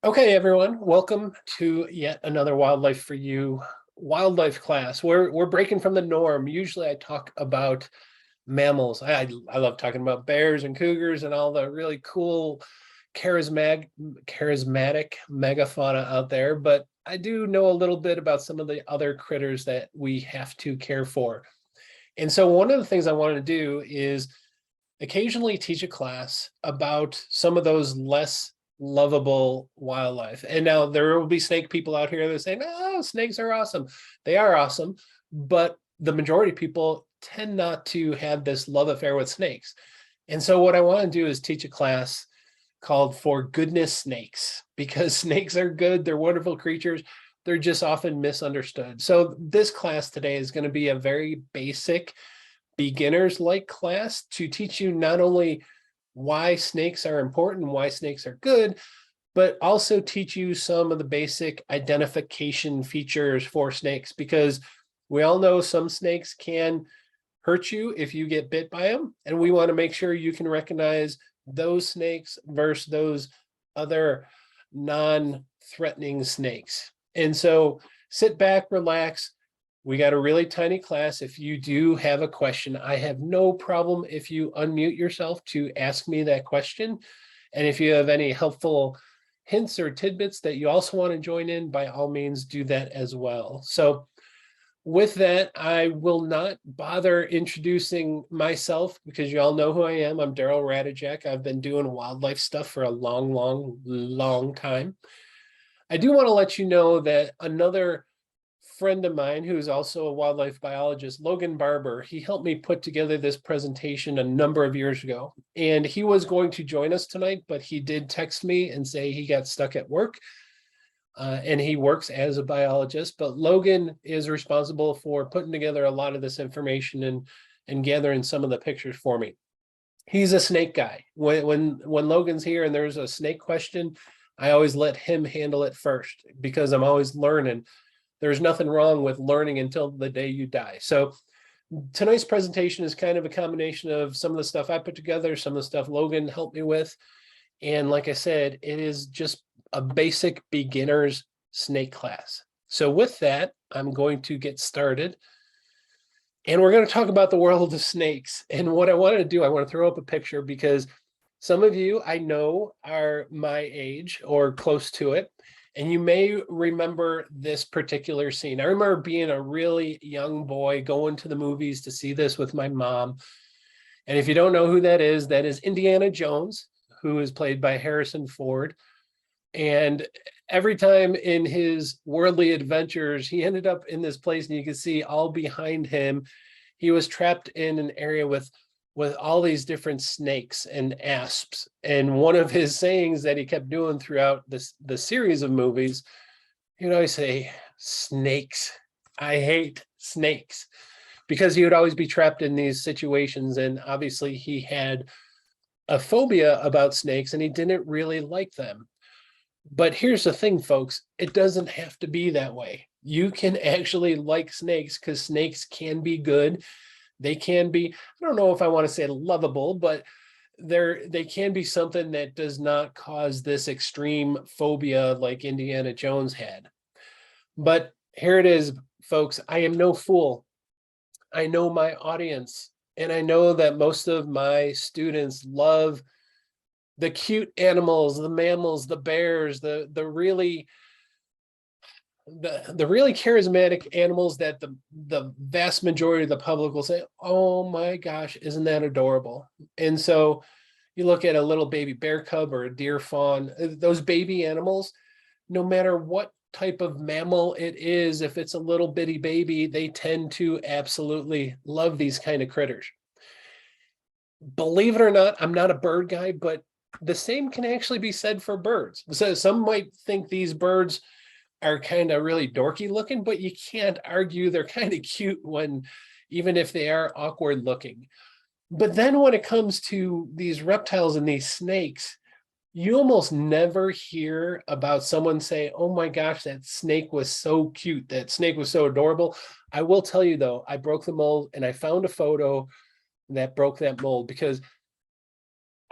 Okay, everyone, welcome to yet another Wildlife for You wildlife class. We're breaking from the norm. Usually I talk about mammals. I love talking about bears and cougars and all the really cool charismatic megafauna out there, but I do know a little bit about some of the other critters that we have to care for. And so one of the things I wanted to do is occasionally teach a class about some of those less lovable wildlife. And now there will be snake people out here that say, "Oh, snakes are awesome." They are awesome, but the majority of people tend not to have this love affair with snakes. And so what I want to do is teach a class called For Goodness Snakes, because snakes are good, they're wonderful creatures, they're just often misunderstood. So this class today is going to be a very basic beginners like class to teach you not only why snakes are important, why snakes are good, but also teach you some of the basic identification features for snakes, because we all know some snakes can hurt you if you get bit by them. And we want to make sure you can recognize those snakes versus those other non-threatening snakes. And so sit back, relax. We got a really tiny class. If you do have a question, I have no problem if you unmute yourself to ask me that question. And if you have any helpful hints or tidbits that you also want to join in, by all means, do that as well. So with that, I will not bother introducing myself because you all know who I am. I'm Daryl Radijak. I've been doing wildlife stuff for a long time. I do want to let you know that another friend of mine who is also a wildlife biologist, Logan Barber, he helped me put together this presentation a number of years ago. And he was going to join us tonight, but he did text me and say he got stuck at work. And he works as a biologist, but Logan is responsible for putting together a lot of this information and gathering some of the pictures for me. He's a snake guy. When Logan's here and there's a snake question, I always let him handle it first because I'm always learning. There's nothing wrong with learning until the day you die. So tonight's presentation is kind of a combination of some of the stuff I put together, some of the stuff Logan helped me with. And like I said, it is just a basic beginner's snake class. So with that, I'm going to get started. And we're going to talk about the world of snakes. And what I wanted to do, I want to throw up a picture because some of you I know are my age or close to it. And you may remember this particular scene. I remember being a really young boy going to the movies to see this with my mom. And if you don't know who that is Indiana Jones, who is played by Harrison Ford. And every time in his worldly adventures, he ended up in this place, and you can see all behind him, he was trapped in an area with all these different snakes and asps. And one of his sayings that he kept doing throughout the series of movies, he would always say, "Snakes. I hate snakes," because he would always be trapped in these situations. And obviously he had a phobia about snakes and he didn't really like them. But here's the thing, folks, it doesn't have to be that way. You can actually like snakes because snakes can be good. They can be, I don't know if I want to say lovable, but they can be something that does not cause this extreme phobia like Indiana Jones had. But here it is, folks. I am no fool. I know my audience, and I know that most of my students love the cute animals, the mammals, the bears, the really charismatic animals that the vast majority of the public will say, "Oh my gosh, isn't that adorable?" And so you look at a little baby bear cub or a deer fawn, those baby animals, no matter what type of mammal it is, if it's a little bitty baby, they tend to absolutely love these kind of critters. Believe it or not, I'm not a bird guy, but the same can actually be said for birds. So some might think these birds are kind of really dorky looking, but you can't argue they're kind of cute even if they are awkward looking. But then when it comes to these reptiles and these snakes, you almost never hear about someone say, "Oh my gosh, that snake was so cute. That snake was so adorable." I will tell you though, I broke the mold and I found a photo that broke that mold, because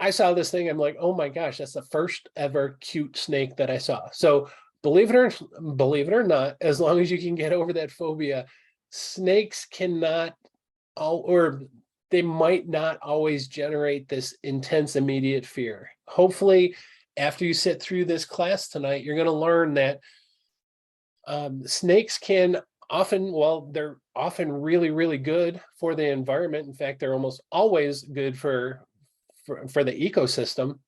I saw this thing, I'm like, oh my gosh, that's the first ever cute snake that I saw. So believe it or not, as long as you can get over that phobia, snakes cannot all, or they might not always generate this intense immediate fear. Hopefully, after you sit through this class tonight, you're going to learn that snakes can often, well, they're often really, really good for the environment. In fact, they're almost always good for the ecosystem.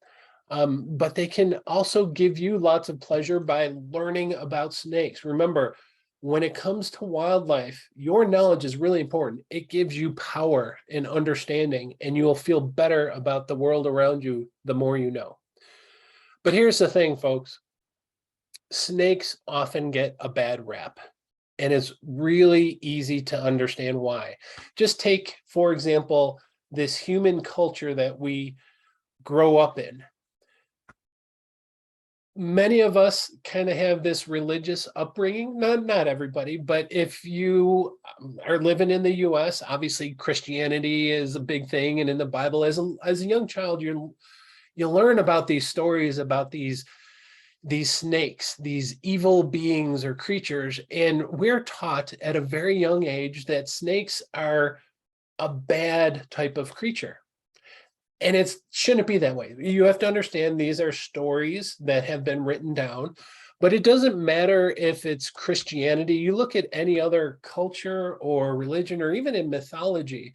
But they can also give you lots of pleasure by learning about snakes. Remember, when it comes to wildlife, your knowledge is really important. It gives you power and understanding, and you will feel better about the world around you the more you know. But here's the thing, folks. Snakes often get a bad rap, and it's really easy to understand why. Just take, for example, this human culture that we grow up in. Many of us kind of have this religious upbringing, not everybody, but if you are living in the US, obviously Christianity is a big thing. And in the Bible, as a young child, you learn about these stories about these snakes, these evil beings or creatures. And we're taught at a very young age that snakes are a bad type of creature. And it shouldn't be that way. You have to understand these are stories that have been written down, but it doesn't matter if it's Christianity. You look at any other culture or religion, or even in mythology,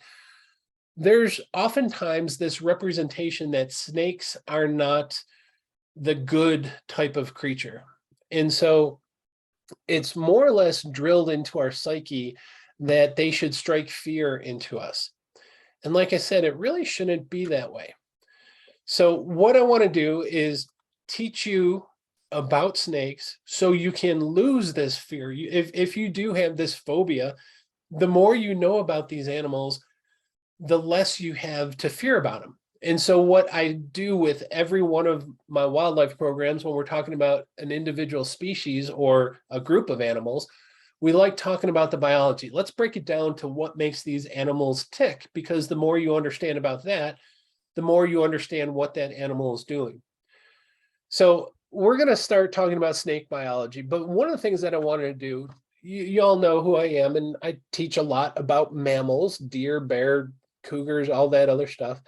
there's oftentimes this representation that snakes are not the good type of creature. And so it's more or less drilled into our psyche that they should strike fear into us. And like I said, it really shouldn't be that way. So what I want to do is teach you about snakes so you can lose this fear. If you do have this phobia, the more you know about these animals, the less you have to fear about them. And so what I do with every one of my wildlife programs, when we're talking about an individual species or a group of animals, we like talking about the biology. Let's break it down to what makes these animals tick, because the more you understand about that, the more you understand what that animal is doing. So we're going to start talking about snake biology. But one of the things that I wanted to do, you all know who I am, and I teach a lot about mammals, deer, bear, cougars, all that other stuff.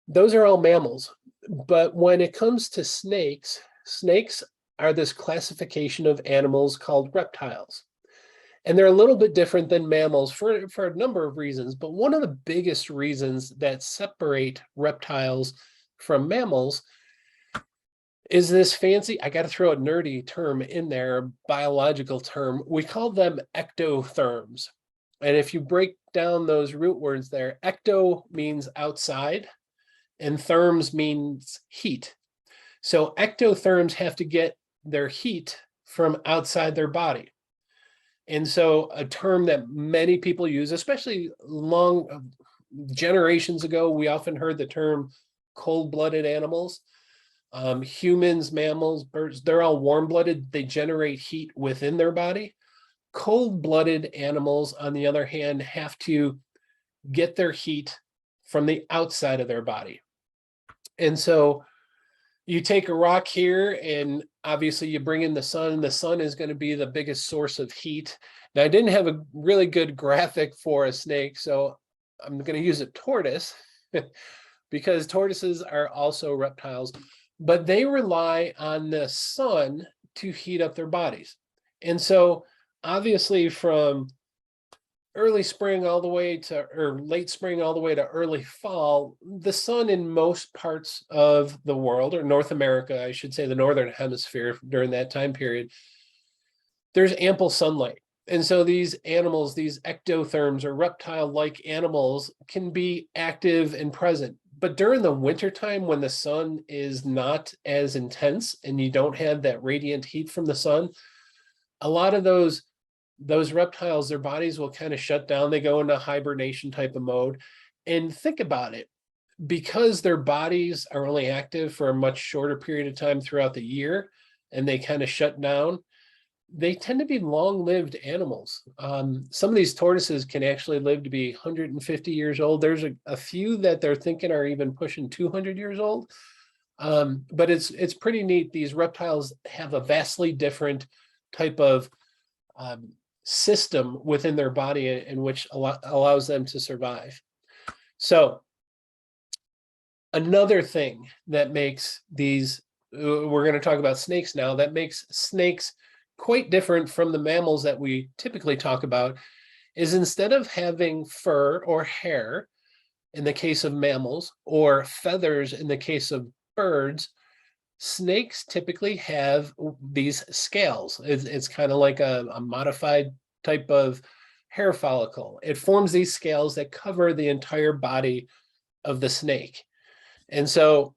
Those are all mammals. But when it comes to snakes, snakes are this classification of animals called reptiles. And they're a little bit different than mammals for a number of reasons. But one of the biggest reasons that separate reptiles from mammals is this fancy, I got to throw a nerdy term in there, a biological term. We call them ectotherms. And if you break down those root words there, ecto means outside and therms means heat. So ectotherms have to get their heat from outside their body. And so a term that many people use, especially long generations ago, we often heard the term cold-blooded animals. Humans, mammals, birds, they're all warm-blooded. They generate heat within their body. Cold-blooded animals, on the other hand, have to get their heat from the outside of their body. And so you take a rock here and obviously you bring in the sun. The sun is going to be the biggest source of heat. Now, I didn't have a really good graphic for a snake, so I'm going to use a tortoise because tortoises are also reptiles, but they rely on the sun to heat up their bodies. And so obviously from early spring all the way to, or late spring all the way to early fall, the sun in most parts of the world, or North America, I should say the Northern Hemisphere during that time period, there's ample sunlight. And so these animals, these ectotherms or reptile-like animals can be active and present. But during the wintertime, when the sun is not as intense and you don't have that radiant heat from the sun, a lot of those reptiles, their bodies will kind of shut down. They go into hibernation type of mode. And think about it, because their bodies are only active for a much shorter period of time throughout the year, and they kind of shut down, they tend to be long-lived animals. Some of these tortoises can actually live to be 150 years old. There's a few that they're thinking are even pushing 200 years old. But it's pretty neat. These reptiles have a vastly different type of system within their body in which allows them to survive. So another thing that makes these, we're going to talk about snakes now, that makes snakes quite different from the mammals that we typically talk about, is instead of having fur or hair in the case of mammals, or feathers in the case of birds, snakes typically have these scales. It's kind of like a modified type of hair follicle. It forms these scales that cover the entire body of the snake. And so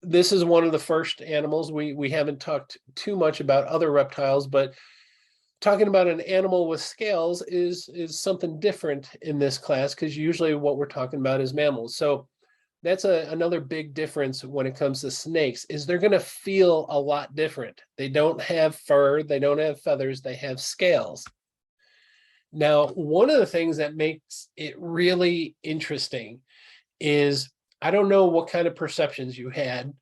this is one of the first animals. We haven't talked too much about other reptiles, but talking about an animal with scales is something different in this class, because usually what we're talking about is mammals. So that's another big difference when it comes to snakes, is they're going to feel a lot different. They don't have fur, they don't have feathers, they have scales. Now, one of the things that makes it really interesting is, I don't know what kind of perceptions you had,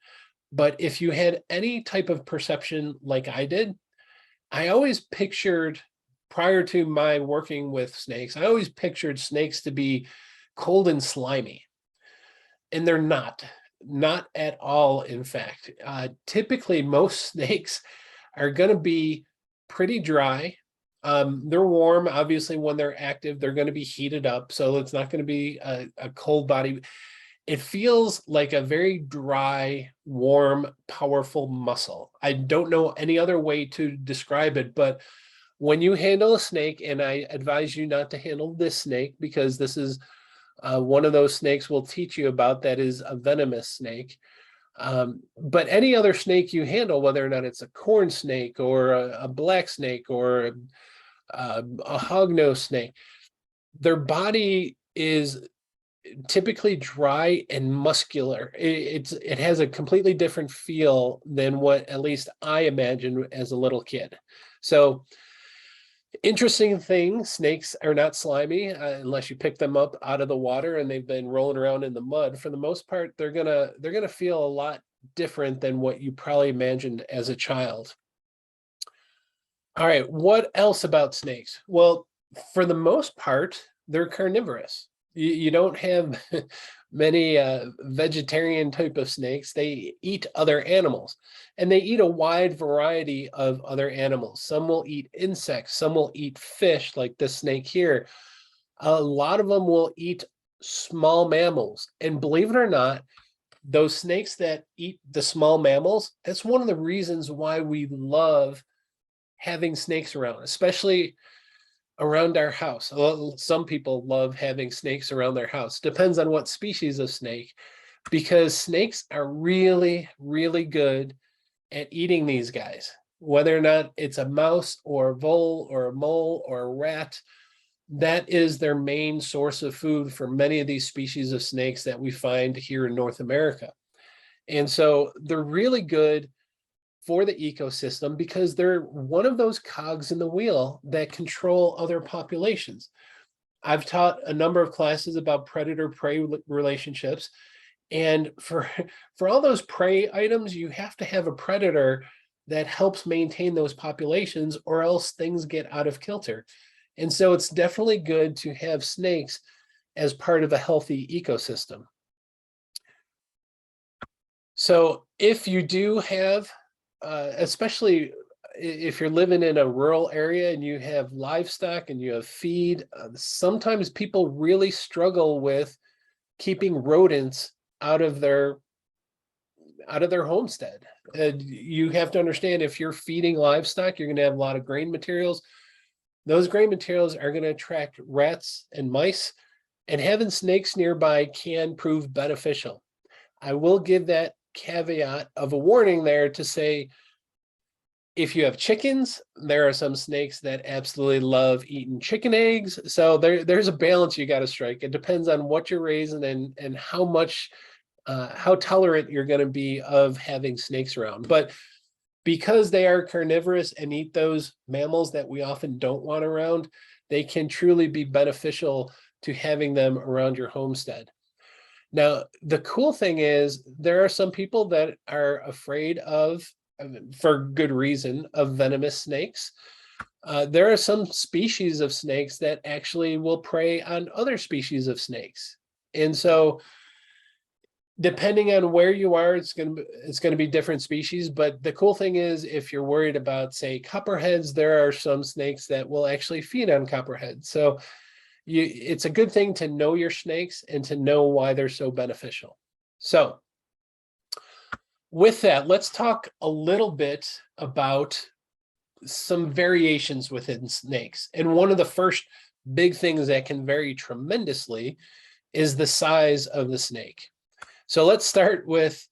but if you had any type of perception like I did, I always pictured, prior to my working with snakes, I always pictured snakes to be cold and slimy. And they're not at all, in fact. Typically, most snakes are going to be pretty dry. They're warm, obviously, when they're active. They're going to be heated up, so it's not going to be a cold body. It feels like a very dry, warm, powerful muscle. I don't know any other way to describe it, but when you handle a snake, and I advise you not to handle this snake, because this is one of those snakes we'll teach you about that is a venomous snake. But any other snake you handle, whether or not it's a corn snake or a black snake or a hognose snake, their body is typically dry and muscular. It has a completely different feel than what at least I imagined as a little kid. So interesting thing, snakes are not slimy unless you pick them up out of the water and they've been rolling around in the mud. For the most part, they're gonna feel a lot different than what you probably imagined as a child. All right, what else about snakes? Well, for the most part, they're carnivorous. You don't have many vegetarian type of snakes. They eat other animals, and they eat a wide variety of other animals. Some will eat insects, some will eat fish, like this snake here. A lot of them will eat small mammals. And believe it or not, those snakes that eat the small mammals, that's one of the reasons why we love having snakes around, especially around our house. Some people love having snakes around their house. Depends on what species of snake, because snakes are really, really good at eating these guys. Whether or not it's a mouse or a vole or a mole or a rat, that is their main source of food for many of these species of snakes that we find here in North America. And so they're really good for the ecosystem, because they're one of those cogs in the wheel that control other populations. I've taught a number of classes about predator-prey relationships, and for all those prey items, you have to have a predator that helps maintain those populations, or else things get out of kilter. And so it's definitely good to have snakes as part of a healthy ecosystem. So if you do have especially if you're living in a rural area and you have livestock and you have feed, sometimes people really struggle with keeping rodents out of their homestead. You have to understand, if you're feeding livestock, you're going to have a lot of grain materials. Those grain materials are going to attract rats and mice, and having snakes nearby can prove beneficial. I will give that caveat of a warning there to say, if you have chickens, there are some snakes that absolutely love eating chicken eggs. So there's a balance you got to strike. It depends on what you're raising and how much, how tolerant you're going to be of having snakes around. But because they are carnivorous and eat those mammals that we often don't want around, they can truly be beneficial to having them around your homestead. Now, the cool thing is there are some people that are afraid of, for good reason, of venomous snakes. There are some species of snakes that actually will prey on other species of snakes. And so depending on where you are, it's going to be different species. But the cool thing is, if you're worried about, say, copperheads, there are some snakes that will actually feed on copperheads. So it's a good thing to know your snakes and to know why they're so beneficial. So with that, let's talk a little bit about some variations within snakes. And one of the first big things that can vary tremendously is the size of the snake. So let's start with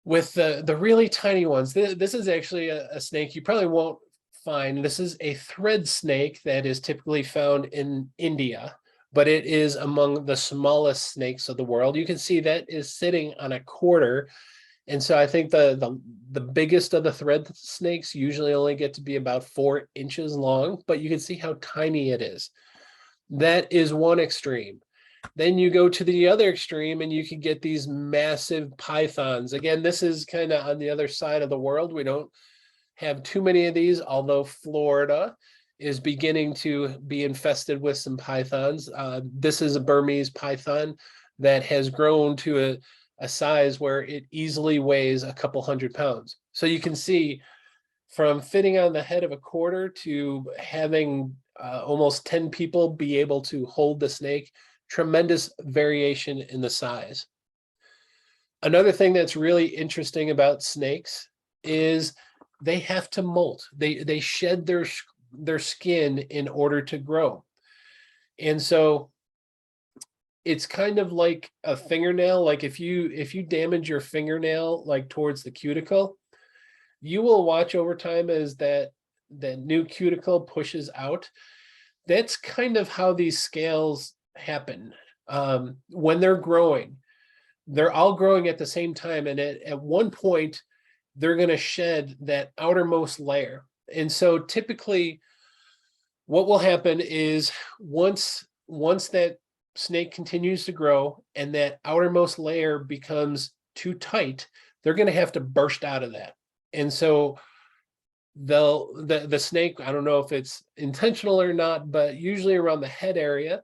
the really tiny ones. This is actually a snake you probably won't find. This is a thread snake that is typically found in India, but it is among the smallest snakes of the world. You can see that is sitting on a quarter. And so I think the biggest of the thread snakes usually only get to be about 4 inches long, but you can see how tiny it is. That is one extreme. Then you go to the other extreme and you can get these massive pythons. Again, this is kind of on the other side of the world. We don't have too many of these, although Florida is beginning to be infested with some pythons. This is a Burmese python that has grown to a size where it easily weighs a couple 100 pounds. So you can see from fitting on the head of a quarter to having almost 10 people be able to hold the snake. Tremendous variation in the size. Another thing that's really interesting about snakes is they have to molt. They shed their skin in order to grow. And so it's kind of like a fingernail. Like if you damage your fingernail like towards the cuticle, you will watch over time as that new cuticle pushes out. That's kind of how these scales happen. When they're growing, they're all growing at the same time, and at one point they're going to shed that outermost layer. And so typically what will happen is once that snake continues to grow and that outermost layer becomes too tight, they're going to have to burst out of that. And so the snake, I don't know if it's intentional or not, but usually around the head area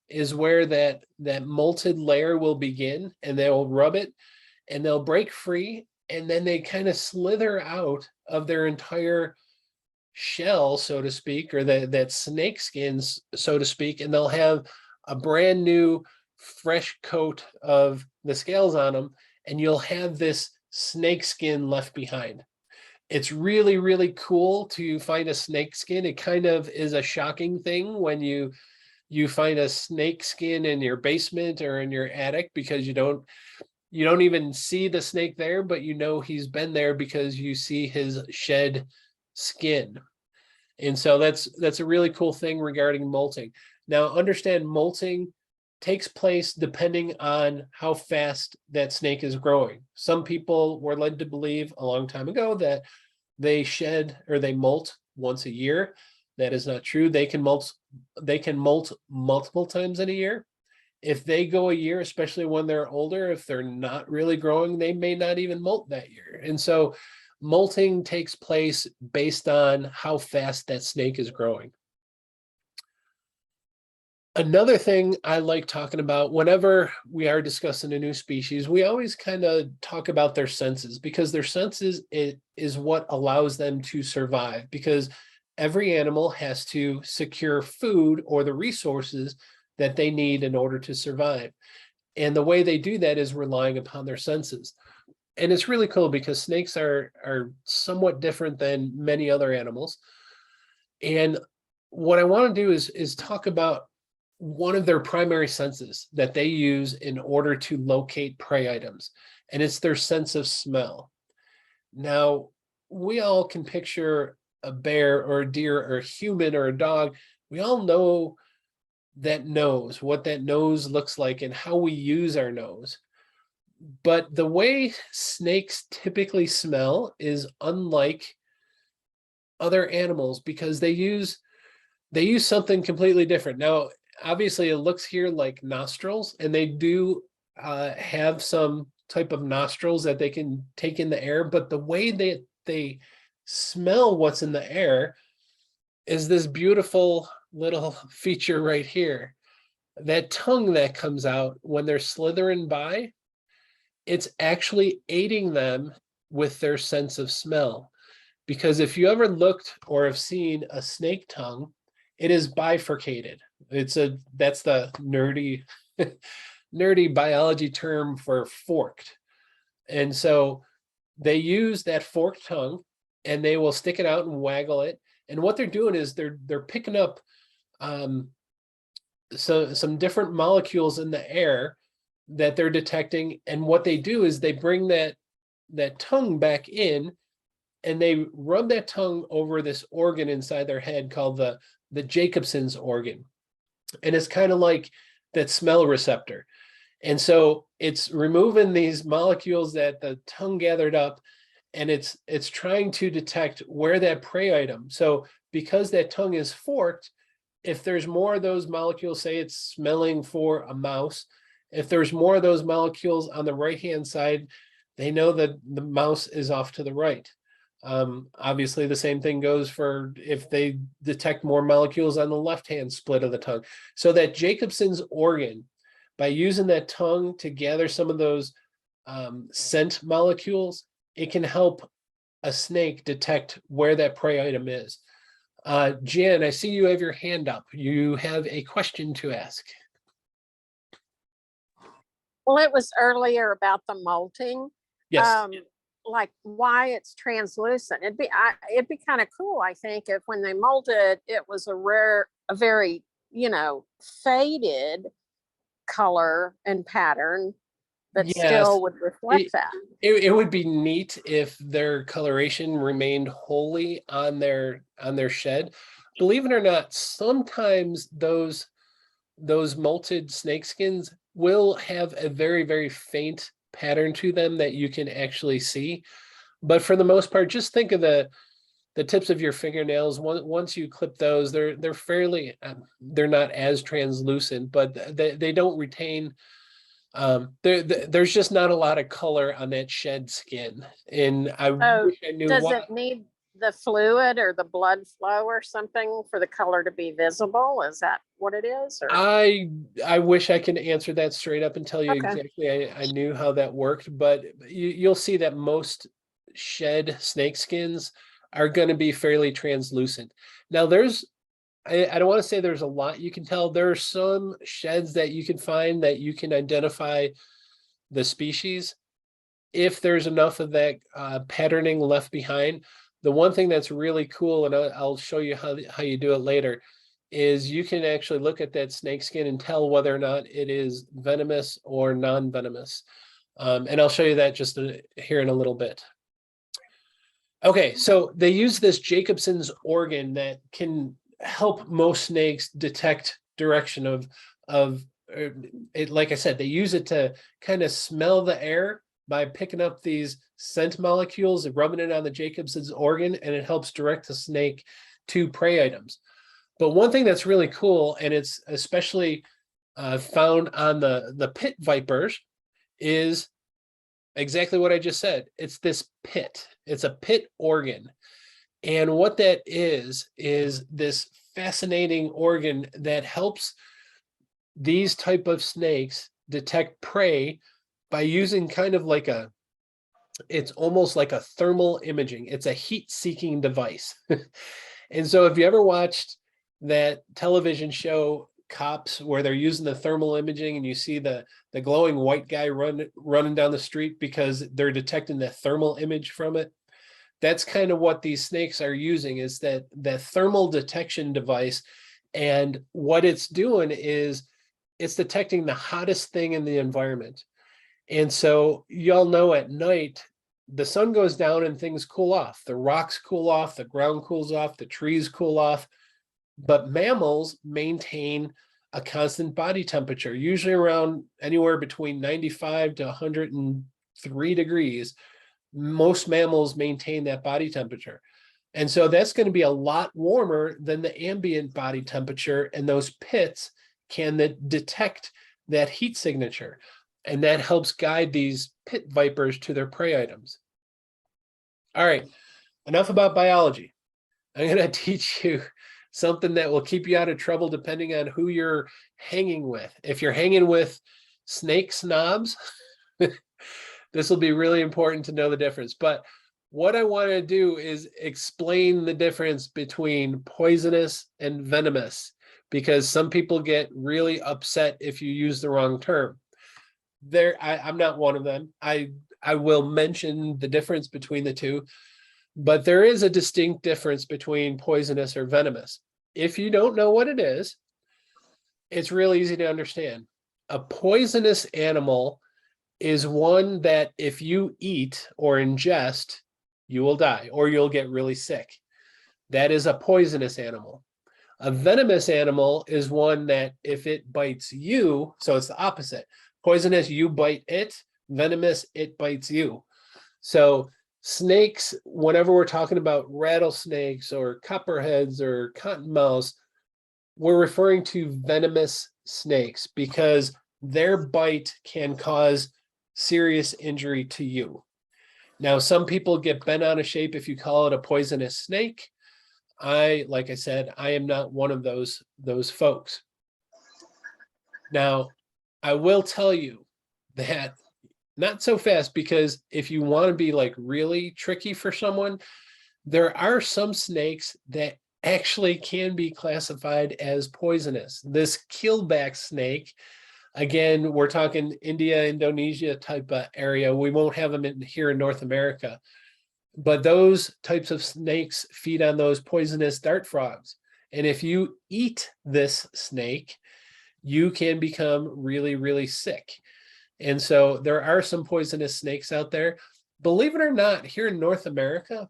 is where that molted layer will begin, and they'll rub it and they'll break free, and then they kind of slither out of their entire shell, so to speak, or that snake skin, so to speak, and they'll have a brand new fresh coat of the scales on them, and you'll have this snake skin left behind. It's really, really cool to find a snake skin. It kind of is a shocking thing when you find a snake skin in your basement or in your attic, because you don't even see the snake there, but you know he's been there because you see his shed skin. And so that's a really cool thing regarding molting. Now, understand molting takes place depending on how fast that snake is growing. Some people were led to believe a long time ago that they shed or they molt once a year. That is not true. They can molt multiple times in a year. If they go a year, especially when they're older, if they're not really growing, they may not even molt that year. And so molting takes place based on how fast that snake is growing. Another thing I like talking about whenever we are discussing a new species, we always kind of talk about their senses, because their senses is what allows them to survive, because every animal has to secure food or the resources that they need in order to survive. And the way they do that is relying upon their senses. And it's really cool because snakes are somewhat different than many other animals. And what I want to do is talk about one of their primary senses that they use in order to locate prey items, and it's their sense of smell. Now, we all can picture a bear or a deer or a human or a dog. We all know that nose, what that nose looks like and how we use our nose. But the way snakes typically smell is unlike other animals because they use something completely different. Now, obviously, it looks here like nostrils, and they do have some type of nostrils that they can take in the air. But the way they smell what's in the air is this beautiful little feature right here. That tongue that comes out when they're slithering by, it's actually aiding them with their sense of smell. Because if you ever looked or have seen a snake tongue, it is bifurcated. That's the nerdy biology term for forked. And so they use that forked tongue and they will stick it out and waggle it. And what they're doing is they're picking up some different molecules in the air that they're detecting. And what they do is they bring that tongue back in and they rub that tongue over this organ inside their head called the Jacobson's organ. And it's kind of like that smell receptor. And so it's removing these molecules that the tongue gathered up, and it's trying to detect where that prey item. So because that tongue is forked, if there's more of those molecules, say it's smelling for a mouse, if there's more of those molecules on the right-hand side, they know that the mouse is off to the right. Obviously, the same thing goes for if they detect more molecules on the left-hand split of the tongue. So that Jacobson's organ, by using that tongue to gather some of those scent molecules, it can help a snake detect where that prey item is. Jan, I see you have your hand up. You have a question to ask. Well, it was earlier about the molting. Yes. Like why it's translucent. It'd be kind of cool, I think, if when they molded it was a very, faded color and pattern, but Yes. still would reflect that. It would be neat if their coloration remained wholly on their shed. Believe it or not, sometimes those molted snake skins will have a very, very faint pattern to them that you can actually see. But for the most part, just think of the tips of your fingernails. Once you clip those, they're fairly, they're not as translucent, but they don't retain, there's just not a lot of color on that shed skin. And I wish I knew does it need the fluid or the blood flow or something for the color to be visible? Is that what it is? Or? I wish I could answer that straight up and tell you exactly. I knew how that worked, but you'll see that most shed snake skins are going to be fairly translucent. Now I don't want to say there's a lot you can tell. There are some sheds that you can find that you can identify the species if there's enough of that patterning left behind. The one thing that's really cool, and I'll show you how you do it later, is you can actually look at that snake skin and tell whether or not it is venomous or non-venomous. And I'll show you that just here in a little bit. Okay, so they use this Jacobson's organ that can help most snakes detect direction of it. Like I said, they use it to kind of smell the air by picking up these scent molecules and rubbing it on the Jacobson's organ, and it helps direct the snake to prey items. But one thing that's really cool, and it's especially found on the pit vipers, is exactly what I just said. It's this pit. It's a pit organ. And what that is this fascinating organ that helps these type of snakes detect prey by using kind of like it's almost like a thermal imaging. It's a heat-seeking device. And so if you ever watched that television show Cops, where they're using the thermal imaging and you see the glowing white guy running down the street because they're detecting the thermal image from it, that's kind of what these snakes are using, is that thermal detection device. And what it's doing is it's detecting the hottest thing in the environment. And so y'all know at night, the sun goes down and things cool off. The rocks cool off, the ground cools off, the trees cool off. But mammals maintain a constant body temperature, usually around anywhere between 95 to 103 degrees. Most mammals maintain that body temperature. And so that's going to be a lot warmer than the ambient body temperature, and those pits can detect that heat signature. And that helps guide these pit vipers to their prey items. All right, enough about biology. I'm going to teach you something that will keep you out of trouble depending on who you're hanging with. If you're hanging with snake snobs, this will be really important to know the difference. But what I want to do is explain the difference between poisonous and venomous, because some people get really upset if you use the wrong term. I'm not one of them. I will mention the difference between the two, but there is a distinct difference between poisonous or venomous. If you don't know what it is, it's real easy to understand. A poisonous animal is one that if you eat or ingest, you will die or you'll get really sick. That is a poisonous animal. A venomous animal is one that if it bites you, so it's the opposite. Poisonous, you bite it. Venomous, it bites you. So snakes, whenever we're talking about rattlesnakes or copperheads or cottonmouths, we're referring to venomous snakes because their bite can cause serious injury to you. Now, some people get bent out of shape if you call it a poisonous snake. Like I said, I am not one of those folks. Now, I will tell you that not so fast, because if you want to be like really tricky for someone, there are some snakes that actually can be classified as poisonous. This keelback snake, again, we're talking India, Indonesia type of area. We won't have them here in North America. But those types of snakes feed on those poisonous dart frogs. And if you eat this snake, you can become really, really sick. And so there are some poisonous snakes out there. Believe it or not, here in North America,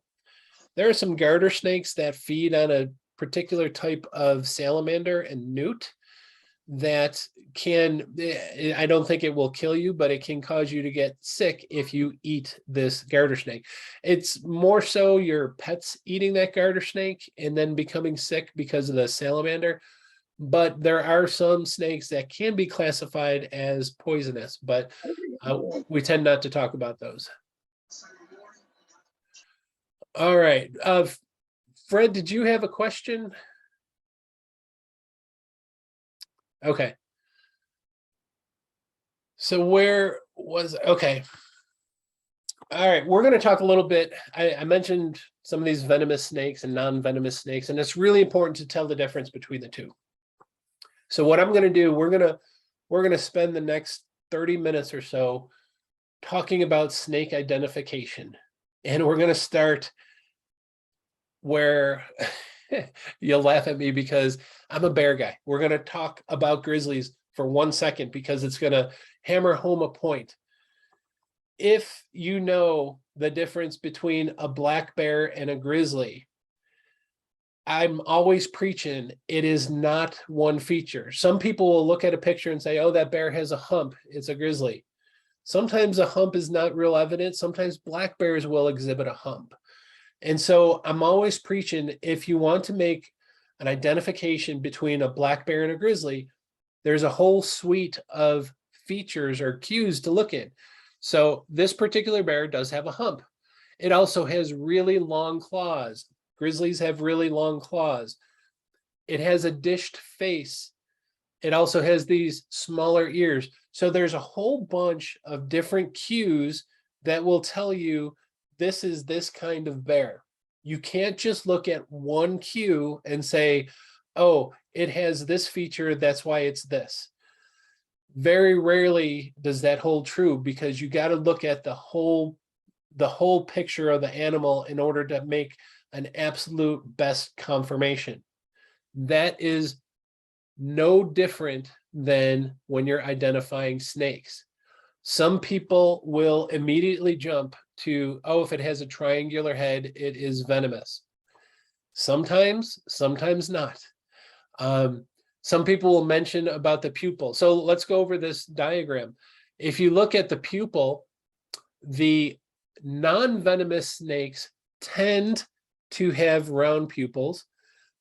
there are some garter snakes that feed on a particular type of salamander and newt that can, I don't think it will kill you, but it can cause you to get sick if you eat this garter snake. It's more so your pets eating that garter snake and then becoming sick because of the salamander. But there are some snakes that can be classified as poisonous, but we tend not to talk about those. All right. Fred, did you have a question? Okay. So where was, okay. All right, we're going to talk a little bit. I mentioned some of these venomous snakes and non-venomous snakes, and it's really important to tell the difference between the two. So what I'm going to do, we're going to spend the next 30 minutes or so talking about snake identification. And we're going to start where you'll laugh at me because I'm a bear guy. We're going to talk about grizzlies for 1 second because it's going to hammer home a point. If you know the difference between a black bear and a grizzly, I'm always preaching it is not one feature. Some people will look at a picture and say, oh, that bear has a hump, it's a grizzly. Sometimes a hump is not real evidence. Sometimes black bears will exhibit a hump. And so I'm always preaching, if you want to make an identification between a black bear and a grizzly, there's a whole suite of features or cues to look at. So this particular bear does have a hump. It also has really long claws. Grizzlies have really long claws. It has a dished face. It also has these smaller ears. So there's a whole bunch of different cues that will tell you this is this kind of bear. You can't just look at one cue and say, oh, it has this feature, that's why it's this. Very rarely does that hold true because you got to look at the whole picture of the animal in order to make an absolute best confirmation. That is no different than when you're identifying snakes. Some people will immediately jump to, oh, if it has a triangular head, it is venomous. Sometimes not. Some people will mention about the pupil. So let's go over this diagram. If you look at the pupil, the non-venomous snakes tend to have round pupils,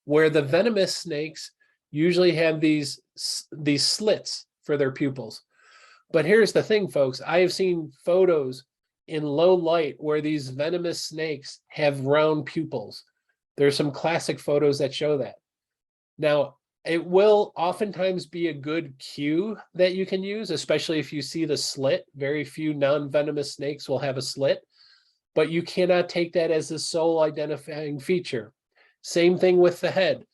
where the venomous snakes usually have these slits for their pupils. But here's the thing, folks. I have seen photos in low light where these venomous snakes have round pupils. There's some classic photos that show that. Now, it will oftentimes be a good cue that you can use, especially if you see the slit. Very few non-venomous snakes will have a slit, but you cannot take that as the sole identifying feature. Same thing with the head.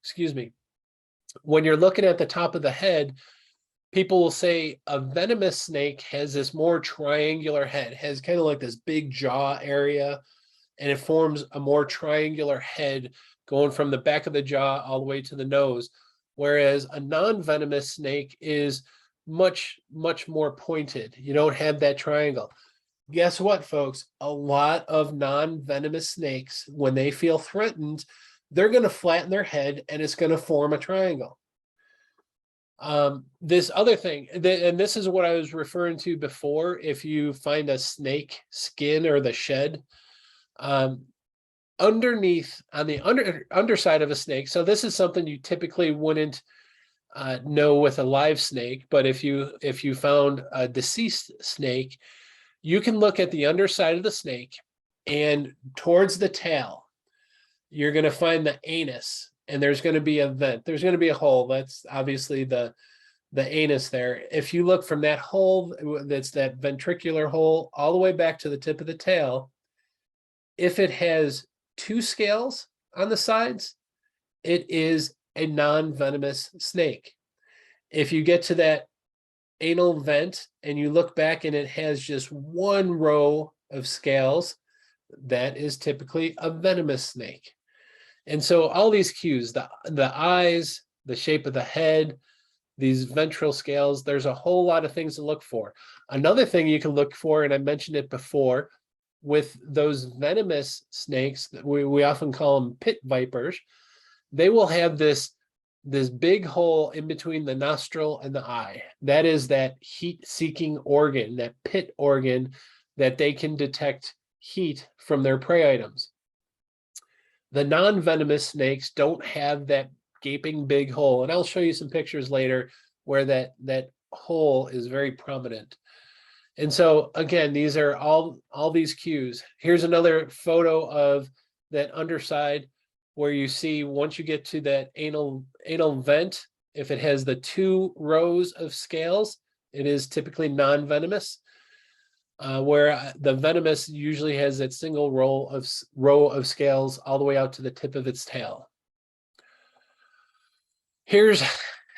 Excuse me. When you're looking at the top of the head, people will say a venomous snake has this more triangular head, has kind of like this big jaw area, and it forms a more triangular head going from the back of the jaw all the way to the nose, whereas a non-venomous snake is much more pointed. You don't have that triangle. Guess what, folks? A lot of non-venomous snakes, when they feel threatened, they're going to flatten their head and it's going to form a triangle. This other thing, and this is what I was referring to before, if you find a snake skin or the shed, underneath on the underside of a snake. So this is something you typically wouldn't know with a live snake, but if you found a deceased snake, you can look at the underside of the snake, and towards the tail, you're going to find the anus, and there's going to be a vent. There's going to be a hole. That's obviously the anus there. If you look from that hole, that's that ventricular hole, all the way back to the tip of the tail, if it has two scales on the sides, it is a non-venomous snake. If you get to that anal vent and you look back and it has just one row of scales, that is typically a venomous snake. And so all these cues, the eyes, the shape of the head, these ventral scales, there's a whole lot of things to look for. Another thing you can look for, and I mentioned it before, with those venomous snakes, we often call them pit vipers, they will have this big hole in between the nostril and the eye. That is that heat-seeking organ, that pit organ, that they can detect heat from their prey items. The non-venomous snakes don't have that gaping big hole, and I'll show you some pictures later where that hole is very prominent. And so again, these are all these cues. Here's another photo of that underside where you see once you get to that anal vent, if it has the two rows of scales, it is typically non-venomous. Where the venomous usually has that single row of scales all the way out to the tip of its tail. Here's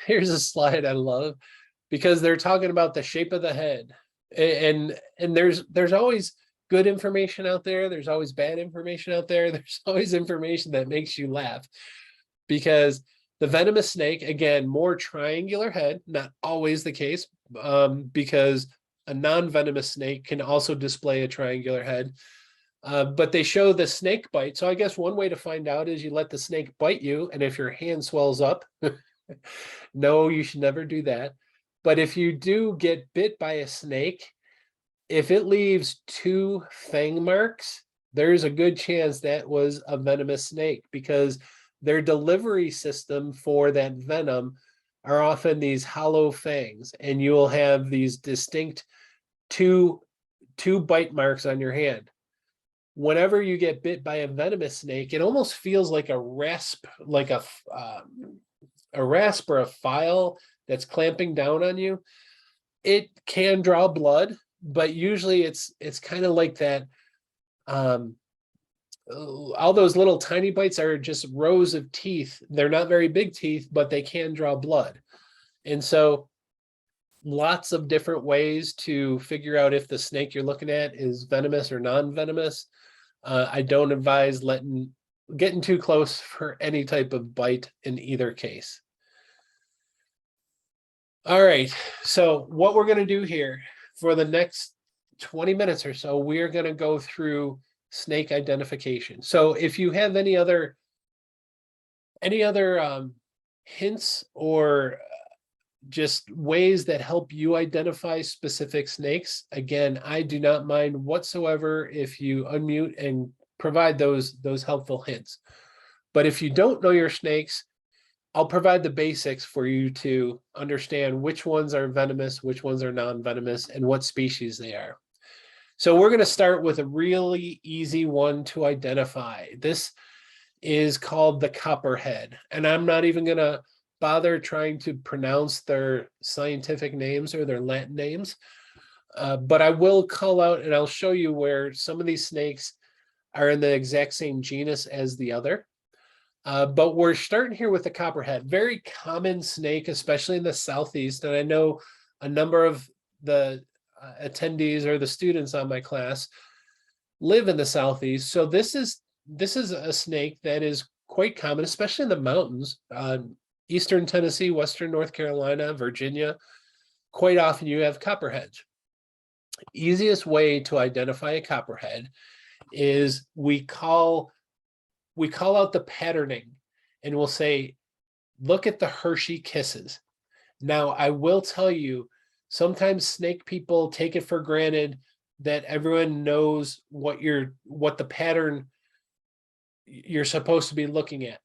a slide I love, because they're talking about the shape of the head, and there's always good information out there. There's always bad information out there. There's always information that makes you laugh, because the venomous snake, again, more triangular head, not always the case, because a non-venomous snake can also display a triangular head, but they show the snake bite. So I guess one way to find out is you let the snake bite you, and if your hand swells up, no, you should never do that. But if you do get bit by a snake, if it leaves two fang marks, there's a good chance that was a venomous snake, because their delivery system for that venom are often these hollow fangs, and you will have these distinct two bite marks on your hand. Whenever you get bit by a venomous snake, it almost feels like a rasp, like a rasp or a file that's clamping down on you. It can draw blood, but usually it's kind of like that. All those little tiny bites are just rows of teeth. They're not very big teeth, but they can draw blood. And so lots of different ways to figure out if the snake you're looking at is venomous or non-venomous. I don't advise getting too close for any type of bite in either case. All right, so what we're going to do here for the next 20 minutes or so, we are going to go through snake identification. So if you have any other hints or just ways that help you identify specific snakes, again, I do not mind whatsoever if you unmute and provide those helpful hints. But if you don't know your snakes, I'll provide the basics for you to understand which ones are venomous, which ones are non-venomous, and what species they are. So we're going to start with a really easy one to identify. This is called the copperhead, and I'm not even going to bother trying to pronounce their scientific names or their Latin names, but I will call out and I'll show you where some of these snakes are in the exact same genus as the other. But we're starting here with the copperhead, very common snake, especially in the Southeast. And I know a number of the attendees or the students on my class live in the Southeast. So this is a snake that is quite common, especially in the mountains, Eastern Tennessee, Western North Carolina, Virginia. Quite often you have copperheads. Easiest way to identify a copperhead is we call out the patterning and we'll say, look at the Hershey kisses. Now, I will tell you, sometimes snake people take it for granted that everyone knows what the pattern you're supposed to be looking at.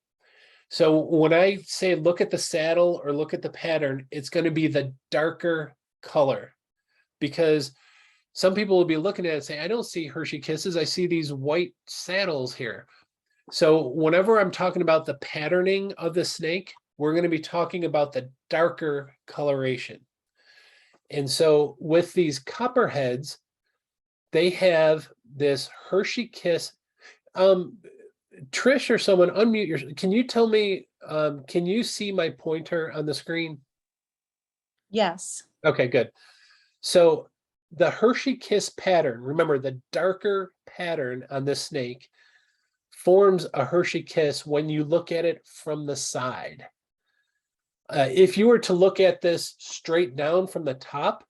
So when I say look at the saddle or look at the pattern, it's going to be the darker color, because some people will be looking at it and say, I don't see Hershey kisses, I see these white saddles here. So whenever I'm talking about the patterning of the snake, we're going to be talking about the darker coloration. And so with these copperheads, they have this Hershey kiss. Trish or someone unmute your, can you tell me, can you see my pointer on the screen? Yes. Okay, good. So the Hershey kiss pattern, remember the darker pattern on this snake forms a Hershey kiss when you look at it from the side. If you were to look at this straight down from the top,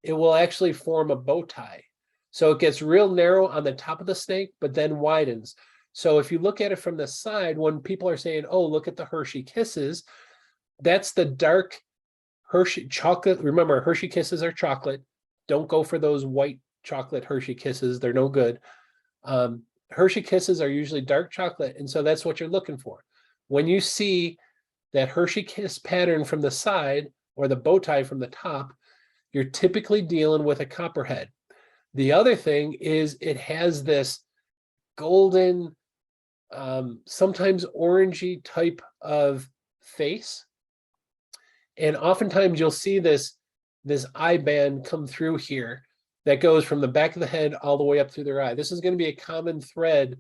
it will actually form a bow tie. So it gets real narrow on the top of the snake, but then widens. So if you look at it from the side, when people are saying, oh, look at the Hershey kisses, that's the dark Hershey chocolate. Remember, Hershey kisses are chocolate. Don't go for those white chocolate Hershey kisses. They're no good. Hershey kisses are usually dark chocolate, and so that's what you're looking for. When you see that Hershey kiss pattern from the side or the bow tie from the top, you're typically dealing with a copperhead. The other thing is it has this golden, sometimes orangey type of face. And oftentimes you'll see this eye band come through here that goes from the back of the head all the way up through their eye. This is going to be a common thread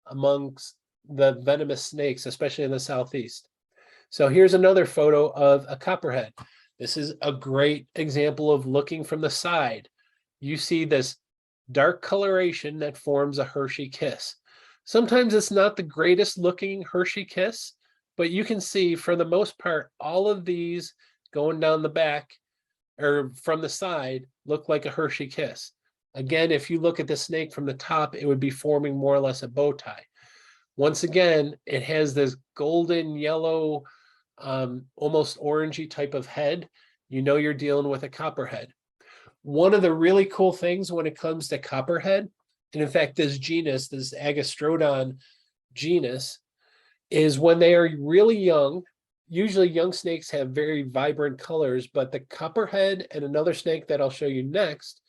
amongst the venomous snakes, especially in the Southeast. So here's another photo of a copperhead. This is a great example of looking from the side. You see this dark coloration that forms a Hershey kiss. Sometimes it's not the greatest looking Hershey kiss, but you can see for the most part, all of these going down the back or from the side look like a Hershey kiss. Again, if you look at the snake from the top, it would be forming more or less a bow tie. Once again, it has this golden yellow, almost orangey type of head. You know you're dealing with a copperhead. One of the really cool things when it comes to copperhead, and in fact, this genus, this Agastrodon genus, is when they are really young. Usually young snakes have very vibrant colors, but the copperhead and another snake that I'll show you next,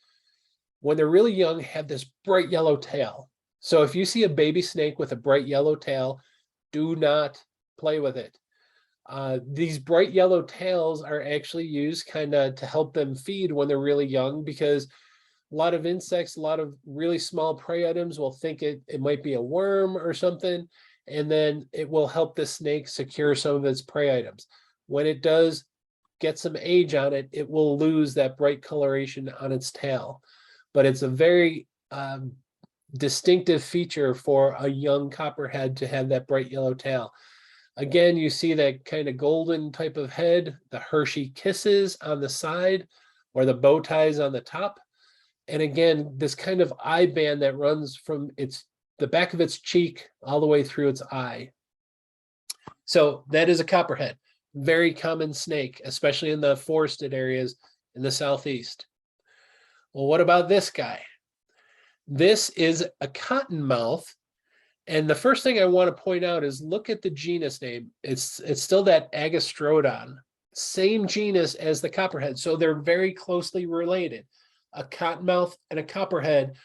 when they're really young, have this bright yellow tail. So if you see a baby snake with a bright yellow tail, do not play with it. These bright yellow tails are actually used kind of to help them feed when they're really young, because a lot of insects, a lot of really small prey items will think it might be a worm or something, and then it will help the snake secure some of its prey items. When it does get some age on it, it will lose that bright coloration on its tail. But it's a very distinctive feature for a young copperhead to have that bright yellow tail. Again, you see that kind of golden type of head, the Hershey kisses on the side or the bow ties on the top. And again, this kind of eye band that runs from the back of its cheek all the way through its eye. So that is a copperhead. Very common snake, especially in the forested areas in the southeast. Well, what about this guy? This is a cottonmouth. And the first thing I want to point out is look at the genus name. It's still that Agastrodon, same genus as the copperhead. So they're very closely related. A cottonmouth and a copperhead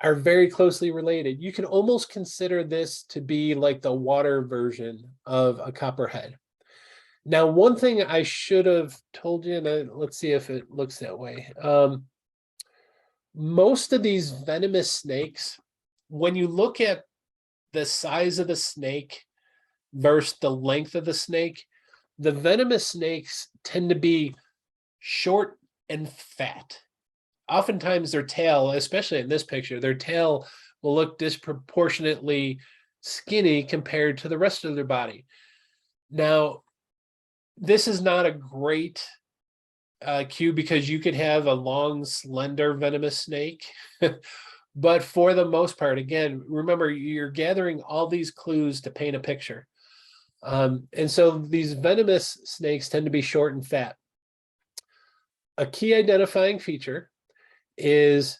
are very closely related. You can almost consider this to be like the water version of a copperhead. Now, one thing I should have told you, and let's see if it looks that way. Most of these venomous snakes, when you look at the size of the snake versus the length of the snake, the venomous snakes tend to be short and fat. Oftentimes their tail, especially in this picture, their tail will look disproportionately skinny compared to the rest of their body. Now, this is not a great cue because you could have a long, slender, venomous snake. But for the most part, again, remember, you're gathering all these clues to paint a picture. And so these venomous snakes tend to be short and fat. A key identifying feature is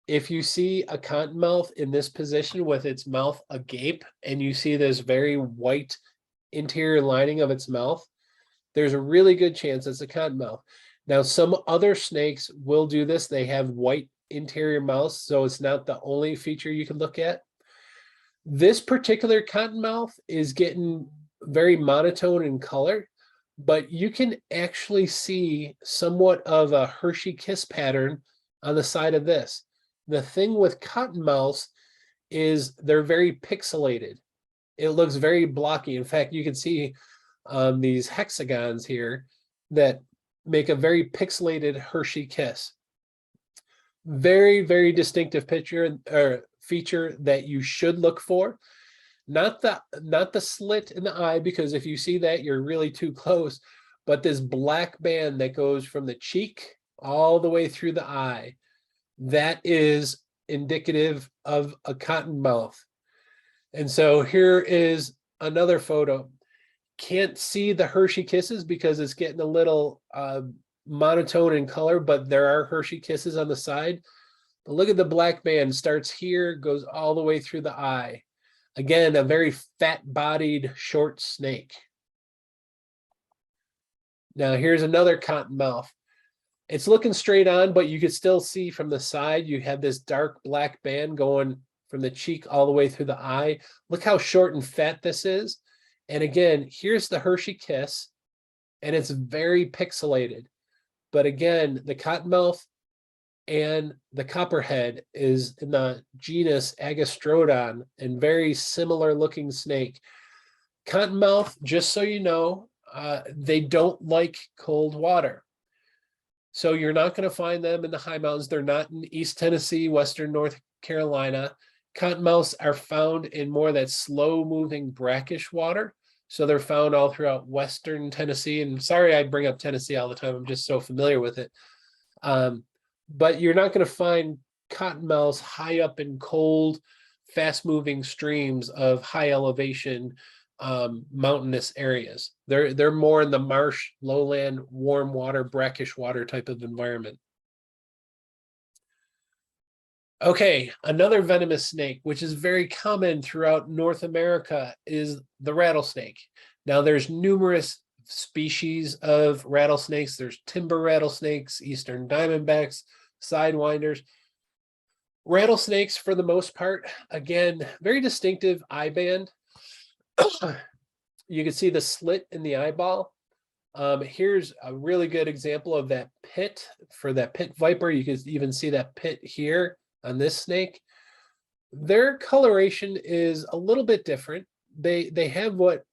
if you see a cottonmouth in this position with its mouth agape, and you see this very white interior lining of its mouth, there's a really good chance it's a cottonmouth. Now, some other snakes will do this. They have white interior mouths, so it's not the only feature you can look at. This particular cottonmouth is getting very monotone in color, but you can actually see somewhat of a Hershey kiss pattern on the side of this. The thing with cottonmouths is they're very pixelated. It looks very blocky. In fact, you can see these hexagons here that make a very pixelated Hershey kiss. Very, very distinctive picture or feature that you should look for. Not the slit in the eye, because if you see that, you're really too close, but this black band that goes from the cheek all the way through the eye, that is indicative of a cottonmouth. And so here is another photo. Can't see the Hershey kisses because it's getting a little monotone in color, but there are Hershey kisses on the side. But look at the black band, starts here, goes all the way through the eye. Again, a very fat-bodied short snake. Now here's another cottonmouth. It's looking straight on, but you can still see from the side, you have this dark black band going from the cheek all the way through the eye. Look how short and fat this is. And again, here's the Hershey kiss, and it's very pixelated. But again, the cottonmouth and the copperhead is in the genus Agastrodon, and very similar looking snake. Cottonmouth, just so you know, they don't like cold water. So you're not going to find them in the high mountains. They're not in East Tennessee, Western North Carolina. Cottonmouths are found in more that slow moving brackish water. So they're found all throughout Western Tennessee. And sorry, I bring up Tennessee all the time. I'm just so familiar with it. But you're not going to find cottonmouths high up in cold, fast moving streams of high elevation mountainous areas. They're more in the marsh, lowland, warm water, brackish water type of environment. Okay, another venomous snake, which is very common throughout North America, is the rattlesnake. Now, there's numerous species of rattlesnakes. There's timber rattlesnakes, eastern diamondbacks, sidewinders. Rattlesnakes, for the most part, again, very distinctive eye band. You can see the slit in the eyeball. Here's a really good example of that pit for that pit viper. You can even see that pit here on this snake. Their coloration is a little bit different. They have what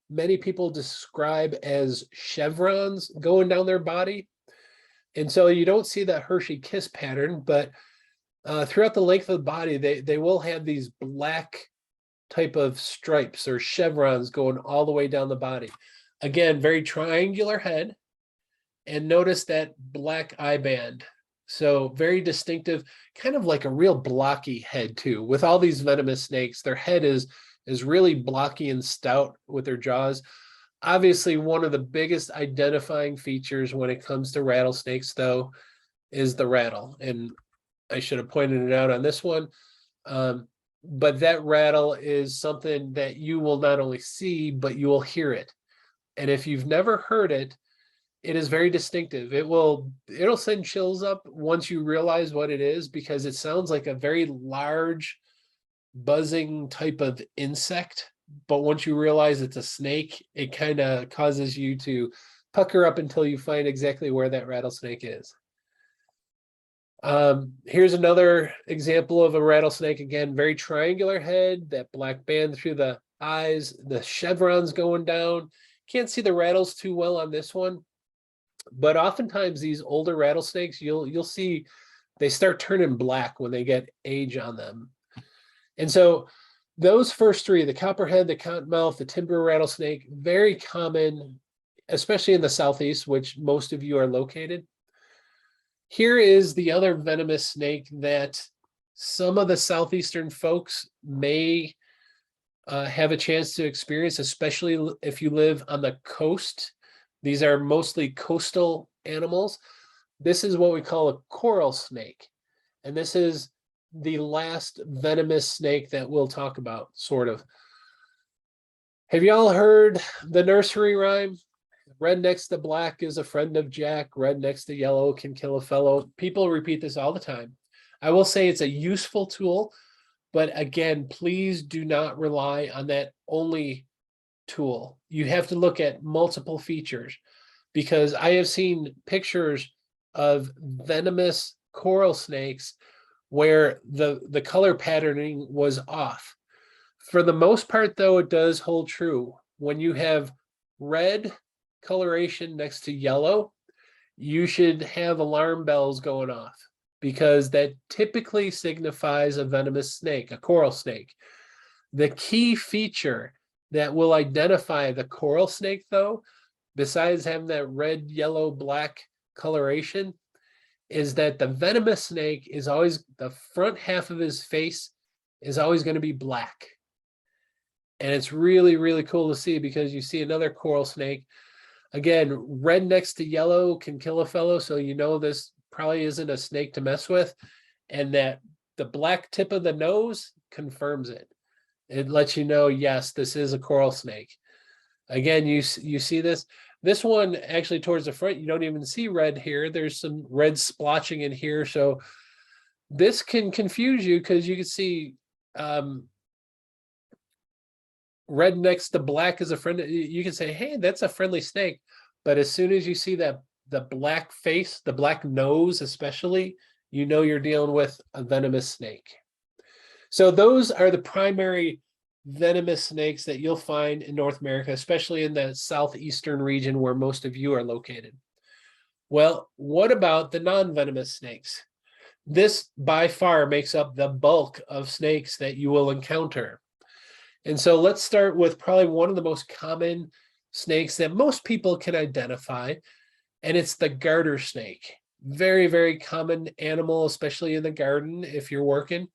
many people describe as chevrons going down their body. And so you don't see that Hershey kiss pattern, but throughout the length of the body, they will have these black type of stripes or chevrons going all the way down the body. Again, very triangular head, and notice that black eye band. So very distinctive, kind of like a real blocky head too. With all these venomous snakes, their head is really blocky and stout with their jaws. Obviously, one of the biggest identifying features when it comes to rattlesnakes, though, is the rattle. And I should have pointed it out on this one. But that rattle is something that you will not only see, but you will hear it. And if you've never heard it, it is very distinctive. It'll send chills up once you realize what it is, because it sounds like a very large buzzing type of insect. But once you realize it's a snake, it kind of causes you to pucker up until you find exactly where that rattlesnake is. Here's another example of a rattlesnake. Again, very triangular head, that black band through the eyes, the chevrons going down. Can't see the rattles too well on this one, but oftentimes these older rattlesnakes, you'll see they start turning black when they get age on them. And so those first three, the copperhead, the cottonmouth, the timber rattlesnake, very common, especially in the Southeast, which most of you are located. Here is the other venomous snake that some of the Southeastern folks may have a chance to experience, especially if you live on the coast. These are mostly coastal animals. This is what we call a coral snake. And this is the last venomous snake that we'll talk about, sort of. Have you all heard the nursery rhyme? Red next to black is a friend of Jack. Red next to yellow can kill a fellow. People repeat this all the time. I will say it's a useful tool, but again, please do not rely on that only tool. You have to look at multiple features, because I have seen pictures of venomous coral snakes where the color patterning was off. For the most part, though, it does hold true. When you have red coloration next to yellow, you should have alarm bells going off, because that typically signifies a venomous snake, a coral snake. The key feature that will identify the coral snake, though, besides having that red, yellow, black coloration, is that the venomous snake is always, the front half of his face is always going to be black. And it's really, really cool to see, because you see another coral snake. Again, red next to yellow can kill a fellow, so you know this probably isn't a snake to mess with. And that the black tip of the nose confirms it. It lets you know, yes, this is a coral snake. Again, you see this. This one actually towards the front, you don't even see red here. There's some red splotching in here. So this can confuse you, because you can see red next to black is a friend. You can say, hey, that's a friendly snake. But as soon as you see that the black face, the black nose especially, you know you're dealing with a venomous snake. So those are the primary venomous snakes that you'll find in North America, especially in the southeastern region where most of you are located. Well, what about the non-venomous snakes? This by far makes up the bulk of snakes that you will encounter. And so let's start with probably one of the most common snakes that most people can identify, and it's the garter snake. Very, very common animal, especially in the garden if you're working.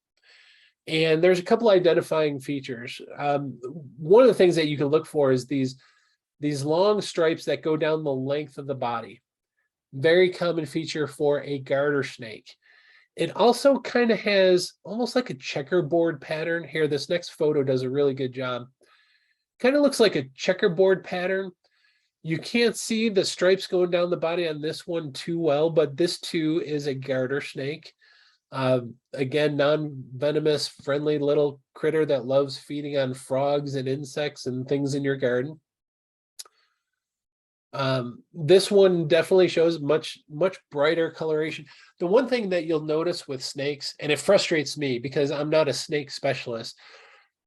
And there's a couple identifying features. One of the things that you can look for is these long stripes that go down the length of the body. Very common feature for a garter snake. It also kind of has almost like a checkerboard pattern here. This next photo does a really good job. Kind of looks like a checkerboard pattern. You can't see the stripes going down the body on this one too well, but this too is a garter snake. Again, non-venomous, friendly little critter that loves feeding on frogs and insects and things in your garden. This one definitely shows much brighter coloration. The one thing that you'll notice with snakes, and it frustrates me because I'm not a snake specialist,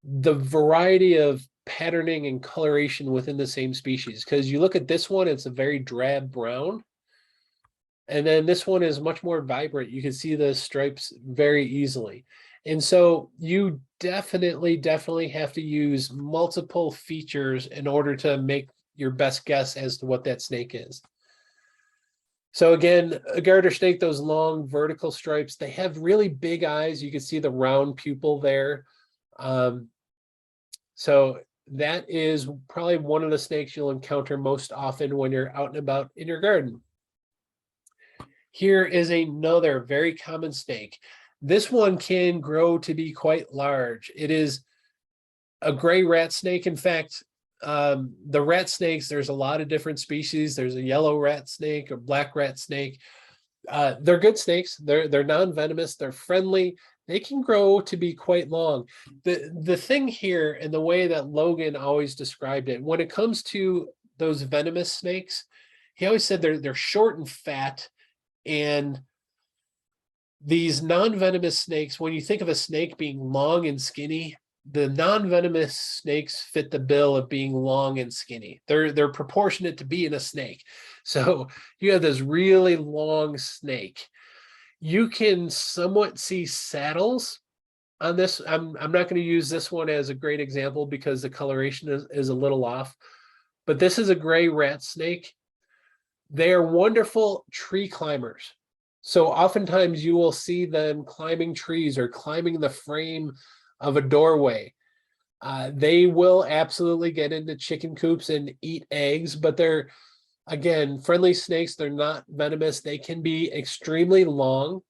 the variety of patterning and coloration within the same species. Because you look at this one, it's a very drab brown. And then this one is much more vibrant. You can see the stripes very easily. And so you definitely have to use multiple features in order to make your best guess as to what that snake is. So again, a garter snake, those long vertical stripes, they have really big eyes. You can see the round pupil there. So that is probably one of the snakes you'll encounter most often when you're out and about in your garden. Here is another very common snake. This one can grow to be quite large. It is a gray rat snake. In fact, the rat snakes, there's a lot of different species. There's a yellow rat snake, a black rat snake. They're good snakes. They're non-venomous. They're friendly. They can grow to be quite long. The thing here, and the way that Logan always described it, when it comes to those venomous snakes, he always said they're short and fat. And these non-venomous snakes, when you think of a snake being long and skinny, the non-venomous snakes fit the bill of being long and skinny. They're proportionate to being a snake. So you have this really long snake. You can somewhat see saddles on this. I'm not going to use this one as a great example because the coloration is a little off, but this is a gray rat snake. They are wonderful tree climbers. So oftentimes you will see them climbing trees or climbing the frame of a doorway. They will absolutely get into chicken coops and eat eggs, but they're, again, friendly snakes. They're not venomous. They can be extremely long,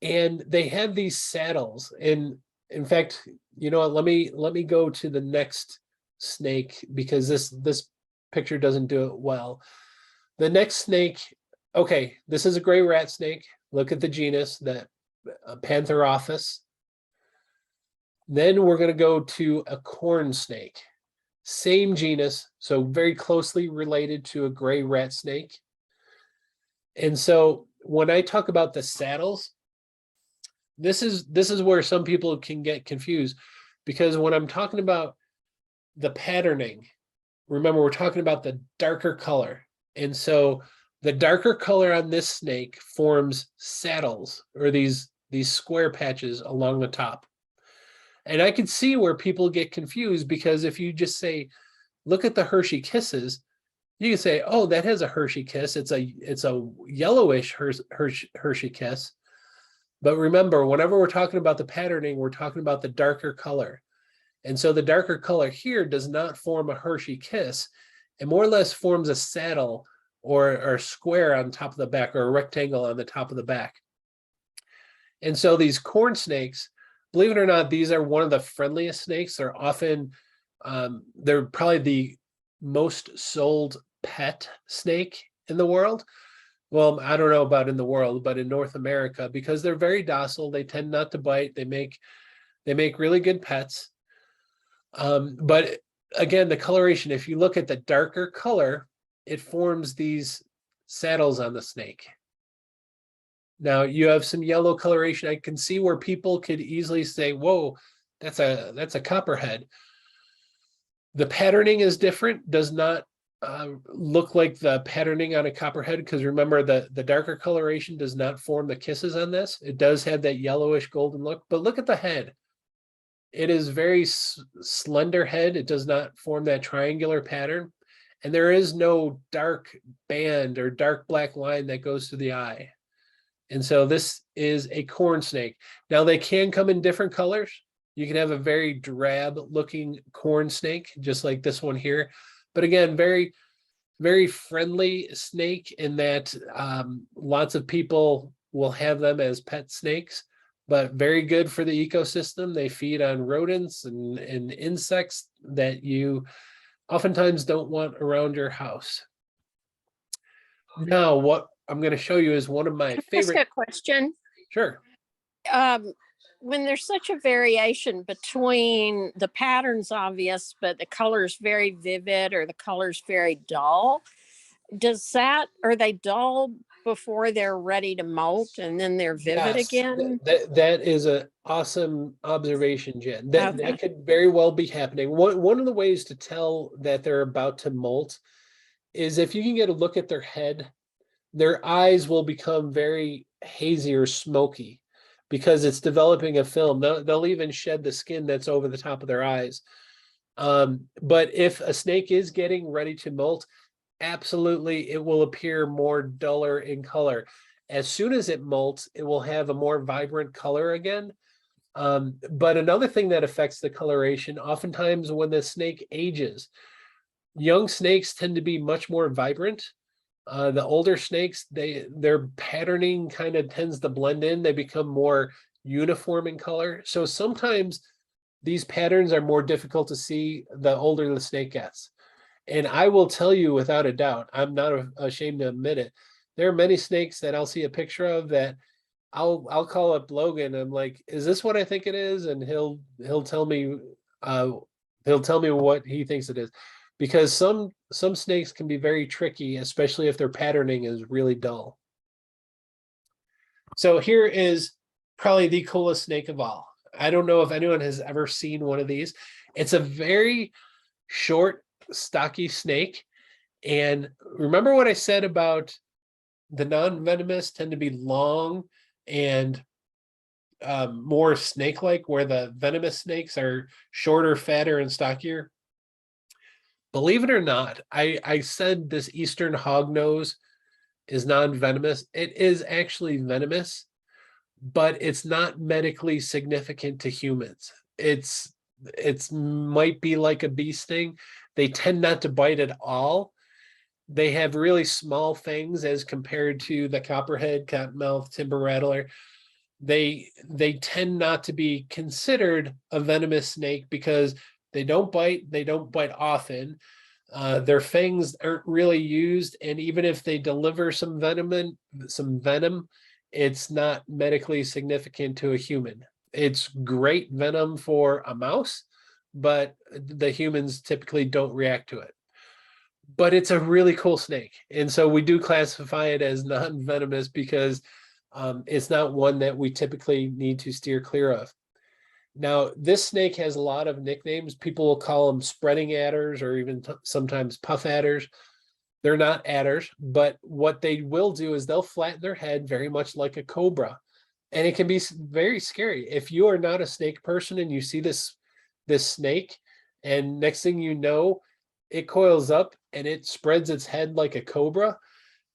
and they have these saddles. And in fact, you know what, let me go to the next snake because this picture doesn't do it well. The next snake, okay, this is a gray rat snake. Look at the genus, that Pantherophis. Then we're going to go to a corn snake. Same genus, so very closely related to a gray rat snake. And so when I talk about the saddles, this is where some people can get confused, because when I'm talking about the patterning, remember we're talking about the darker color. And so the darker color on this snake forms saddles, or these square patches along the top. And I can see where people get confused, because if you just say, look at the Hershey Kisses, you can say, oh, that has a Hershey Kiss. It's a yellowish Hershey Kiss. But remember, whenever we're talking about the patterning, we're talking about the darker color. And so the darker color here does not form a Hershey Kiss. It more or less forms a saddle or a square on top of the back, or a rectangle on the top of the back. And so these corn snakes, believe it or not, these are one of the friendliest snakes. They're often, they're probably the most sold pet snake in the world. Well, I don't know about in the world, but in North America, because they're very docile. They tend not to bite. They make really good pets. But again, the coloration, if you look at the darker color, it forms these saddles on the snake. Now you have some yellow coloration. I can see where people could easily say, whoa, that's a copperhead. The patterning is different, does not look like the patterning on a copperhead, because remember the darker coloration does not form the kisses on this. It does have that yellowish golden look, but look at the head. It is very slender head. It does not form that triangular pattern. And there is no dark band or dark black line that goes to the eye. And so this is a corn snake. Now they can come in different colors. You can have a very drab looking corn snake, just like this one here. But again, very, very friendly snake in that lots of people will have them as pet snakes, but very good for the ecosystem. They feed on rodents and insects that you oftentimes don't want around your house. Now, what I'm going to show you is one of my favorite. Ask a question. Sure. When there's such a variation between the patterns obvious, but the color's very vivid or the color's very dull, are they dull before they're ready to molt and then they're vivid again? That is an awesome observation, Jen. That Okay. could very well be happening. One of the ways to tell that they're about to molt is if you can get a look at their head, their eyes will become very hazy or smoky because it's developing a film. They'll even shed the skin that's over the top of their eyes. But if a snake is getting ready to molt, absolutely, it will appear more duller in color. As soon as it molts, it will have a more vibrant color again. But another thing that affects the coloration, oftentimes when the snake ages, young snakes tend to be much more vibrant. The older snakes, their patterning kind of tends to blend in. They become more uniform in color. So sometimes these patterns are more difficult to see the older the snake gets. And I will tell you without a doubt, I'm not ashamed to admit it. There are many snakes that I'll see a picture of that I'll call up Logan. I'm like, is this what I think it is? And he'll tell me what he thinks it is. Because some snakes can be very tricky, especially if their patterning is really dull. So here is probably the coolest snake of all. I don't know if anyone has ever seen one of these. It's a very short, stocky snake. And remember what I said about the non-venomous tend to be long and more snake-like, where the venomous snakes are shorter, fatter, and stockier. Believe it or not, I said this Eastern hognose is non-venomous. It is actually venomous, but it's not medically significant to humans. It's might be like a bee sting. They tend not to bite at all. They have really small fangs as compared to the copperhead, cottonmouth, timber rattler. They tend not to be considered a venomous snake because they don't bite often. Their fangs aren't really used, and even if they deliver some venom, it's not medically significant to a human. It's great venom for a mouse, but the humans typically don't react to it. But it's a really cool snake, and so we do classify it as non-venomous because it's not one that we typically need to steer clear of. Now, this snake has a lot of nicknames. People will call them spreading adders or even sometimes puff adders. They're not adders, but what they will do is they'll flatten their head very much like a cobra. And it can be very scary. If you are not a snake person and you see this snake, and next thing you know, it coils up and it spreads its head like a cobra,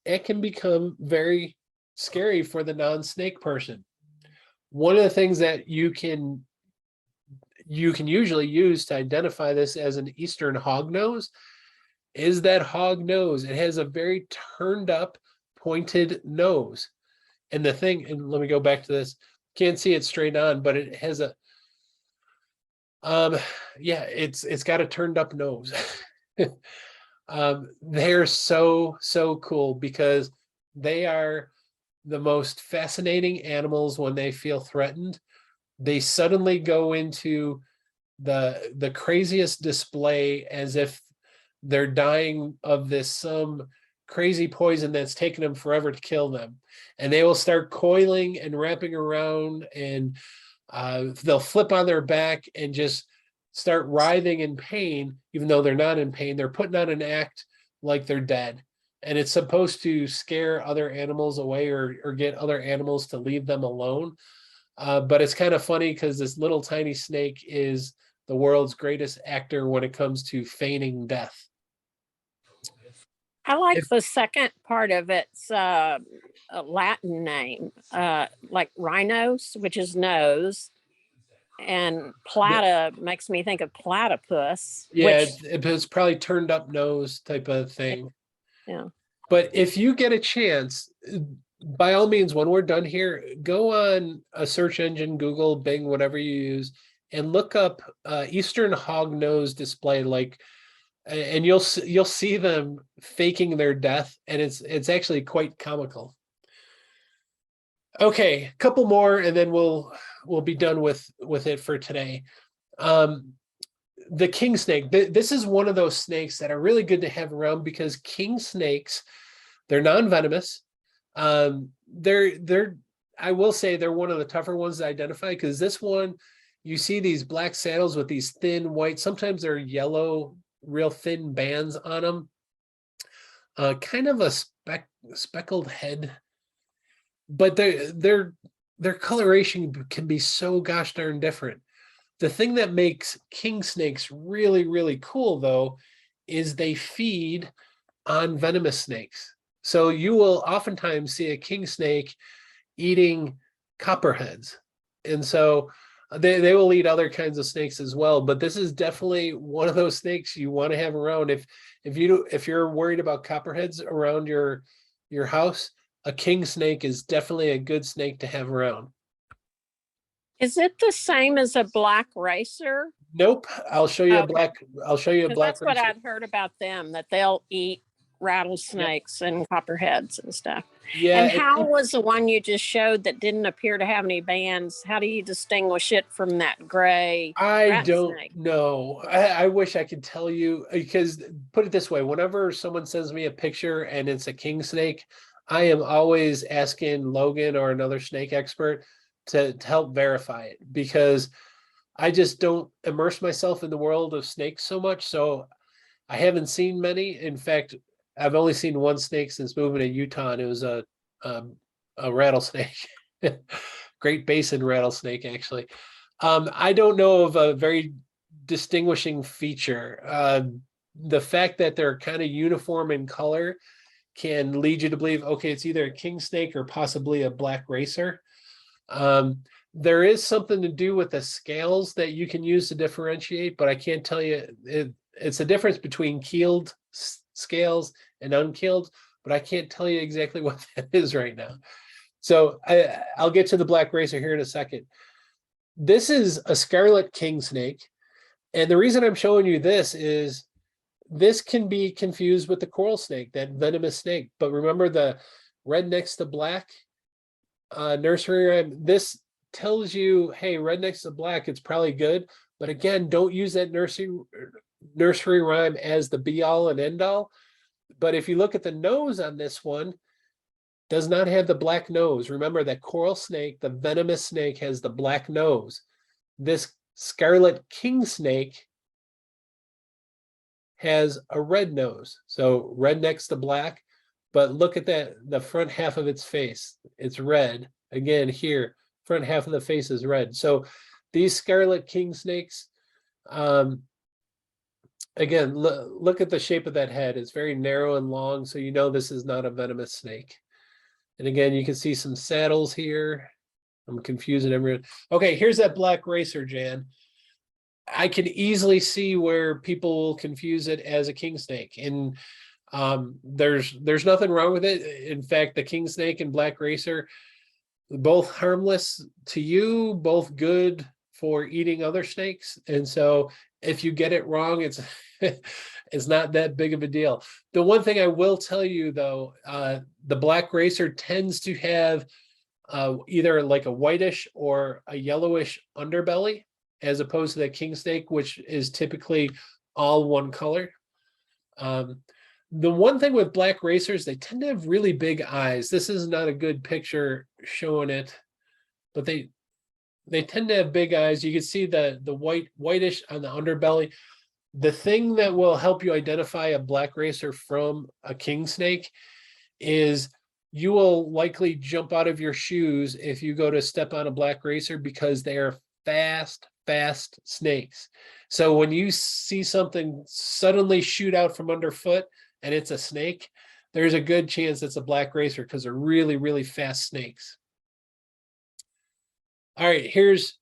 it can become very scary for the non-snake person. One of the things that you can usually use to identify this as an Eastern hognose is that hog nose. It has a very turned up, pointed nose. And the thing, and let me go back to this, can't see it straight on, but it has a, yeah, it's got a turned up nose. They're so cool because they are the most fascinating animals when they feel threatened. They suddenly go into the craziest display as if they're dying of some crazy poison that's taken them forever to kill them. And they will start coiling and wrapping around, and they'll flip on their back and just start writhing in pain, even though they're not in pain. They're putting on an act like they're dead. And it's supposed to scare other animals away or get other animals to leave them alone. But it's kind of funny because this little tiny snake is the world's greatest actor when it comes to feigning death. I like the second part of its a Latin name, like rhinos, which is nose, and plata makes me think of platypus. Yeah, which, it's probably turned up nose type of thing. yeah. But if you get a chance, by all means, when we're done here, go on a search engine, Google, Bing, whatever you use, and look up Eastern hognose display, and you'll see them faking their death, and it's actually quite comical. Okay, a couple more, and then we'll be done with it for today. The king snake. This is one of those snakes that are really good to have around because king snakes, they're non-venomous. They're I will say they're one of the tougher ones to identify because this one, you see these black saddles with these thin white, sometimes they're yellow, real thin bands on them. Kind of a speckled head, but their coloration can be so gosh darn different. The thing that makes king snakes really cool though is they feed on venomous snakes. So you will oftentimes see a king snake eating copperheads. And so They will eat other kinds of snakes as well, but this is definitely one of those snakes you want to have around. If you're worried about copperheads around your house, a king snake is definitely a good snake to have around. Is it the same as a black racer? Nope, I'll show you a Okay. black. I'll show you a 'Cause black that's what racer. I'd heard about them, that they'll eat rattlesnakes and copperheads and stuff. Yeah, And how was the one you just showed that didn't appear to have any bands? How do you distinguish it from that gray I rat don't snake? know. I wish I could tell you, because put it this way, whenever someone sends me a picture and it's a king snake, I am always asking Logan or another snake expert to help verify it, because I just don't immerse myself in the world of snakes so much. So I haven't seen many. In fact, I've only seen one snake since moving to Utah, and it was a rattlesnake. Great Basin rattlesnake, actually. I don't know of a very distinguishing feature. The fact that they're kind of uniform in color can lead you to believe, okay, it's either a king snake or possibly a black racer. There is something to do with the scales that you can use to differentiate, but I can't tell you. It's a difference between keeled scales and unkeeled, but I can't tell you exactly what that is right now. So I'll get to the black racer here in a second. This is a scarlet king snake. And the reason I'm showing you this is this can be confused with the coral snake, that venomous snake. But remember the red next to black nursery rhyme? This tells you, hey, red next to black, it's probably good. But again, don't use that nursery rhyme as the be all and end all. But if you look at the nose on this one, does not have the black nose. Remember that coral snake, the venomous snake, has the black nose. This scarlet king snake has a red nose. So red next to black, but look at that, the front half of its face, it's red. Again, here, front half of the face is red. So these scarlet king snakes, again, look at the shape of that head. It's very narrow and long, so you know this is not a venomous snake. And again, you can see some saddles here. I'm confusing everyone. Okay, here's that black racer, Jan. I can easily see where people will confuse it as a king snake. And there's nothing wrong with it. In fact, the king snake and black racer, both harmless to you, both good for eating other snakes. And so if you get it wrong, it's it's not that big of a deal. The one thing I will tell you though, the black racer tends to have either like a whitish or a yellowish underbelly, as opposed to the king snake, which is typically all one color. The one thing with black racers, they tend to have really big eyes. This is not a good picture showing it, but they tend to have big eyes. You can see the whitish on the underbelly. The thing that will help you identify a black racer from a king snake is you will likely jump out of your shoes if you go to step on a black racer, because they are fast snakes. So when you see something suddenly shoot out from underfoot and it's a snake, there's a good chance it's a black racer, because they're really fast snakes. All right, here's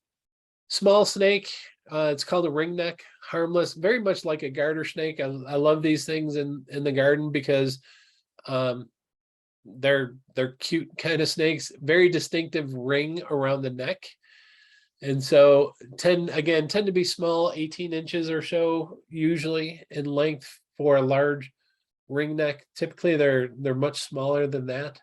small snake. It's called a ringneck, harmless, very much like a garter snake. I love these things in the garden because they're cute kind of snakes, very distinctive ring around the neck. And so tend to be small, 18 inches or so, usually in length for a large ring neck. Typically they're much smaller than that.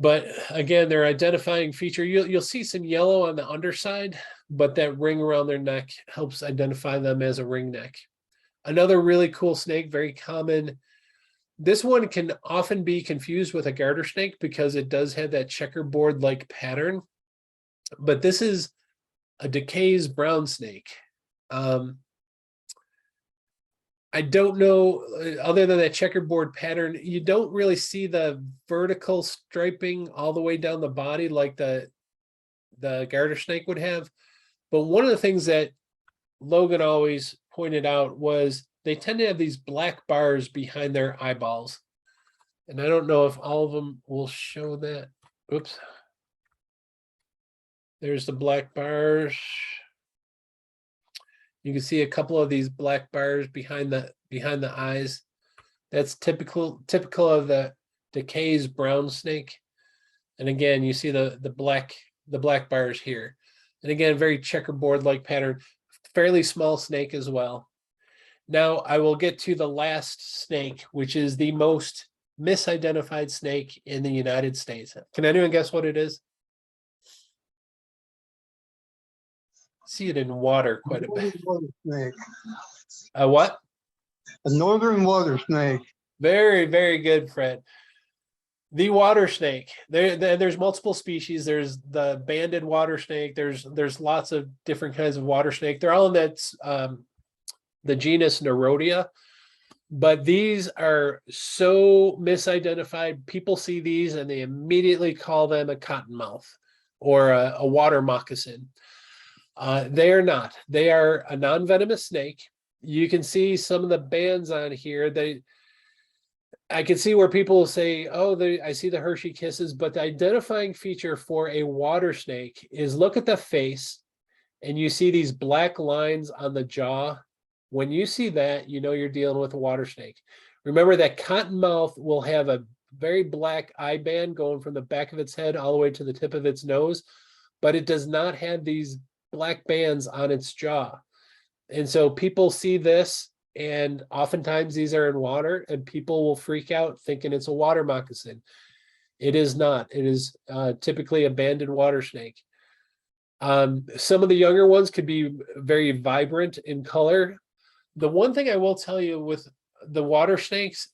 But again, their identifying feature, you'll see some yellow on the underside, but that ring around their neck helps identify them as a ring neck. Another really cool snake, very common. This one can often be confused with a garter snake because it does have that checkerboard-like pattern. But this is a Decay's brown snake. I don't know, other than that checkerboard pattern, you don't really see the vertical striping all the way down the body like the garter snake would have. But one of the things that Logan always pointed out was they tend to have these black bars behind their eyeballs. And I don't know if all of them will show that. Oops. There's the black bars. You can see a couple of these black bars behind the eyes. That's typical of the Decay's brown snake. And again, you see the black bars here. And again, very checkerboard-like pattern, fairly small snake as well. Now I will get to the last snake, which is the most misidentified snake in the United States. Can anyone guess what it is? See it in water quite a bit. Water snake. A what? A northern water snake. Very, very good, Fred. The water snake. There's multiple species. There's the banded water snake. There's lots of different kinds of water snake. They're all in that the genus Nerodia. But these are so misidentified. People see these and they immediately call them a cottonmouth or a water moccasin. They are not. They are a non-venomous snake. You can see some of the bands on here. I can see where people say, oh, I see the Hershey kisses, but the identifying feature for a water snake is look at the face and you see these black lines on the jaw. When you see that, you know you're dealing with a water snake. Remember that cottonmouth will have a very black eye band going from the back of its head all the way to the tip of its nose, but it does not have these black bands on its jaw. And so people see this, and oftentimes these are in water, and people will freak out thinking it's a water moccasin. It is not. It is typically a banded water snake. Some of the younger ones could be very vibrant in color. The one thing I will tell you with the water snakes,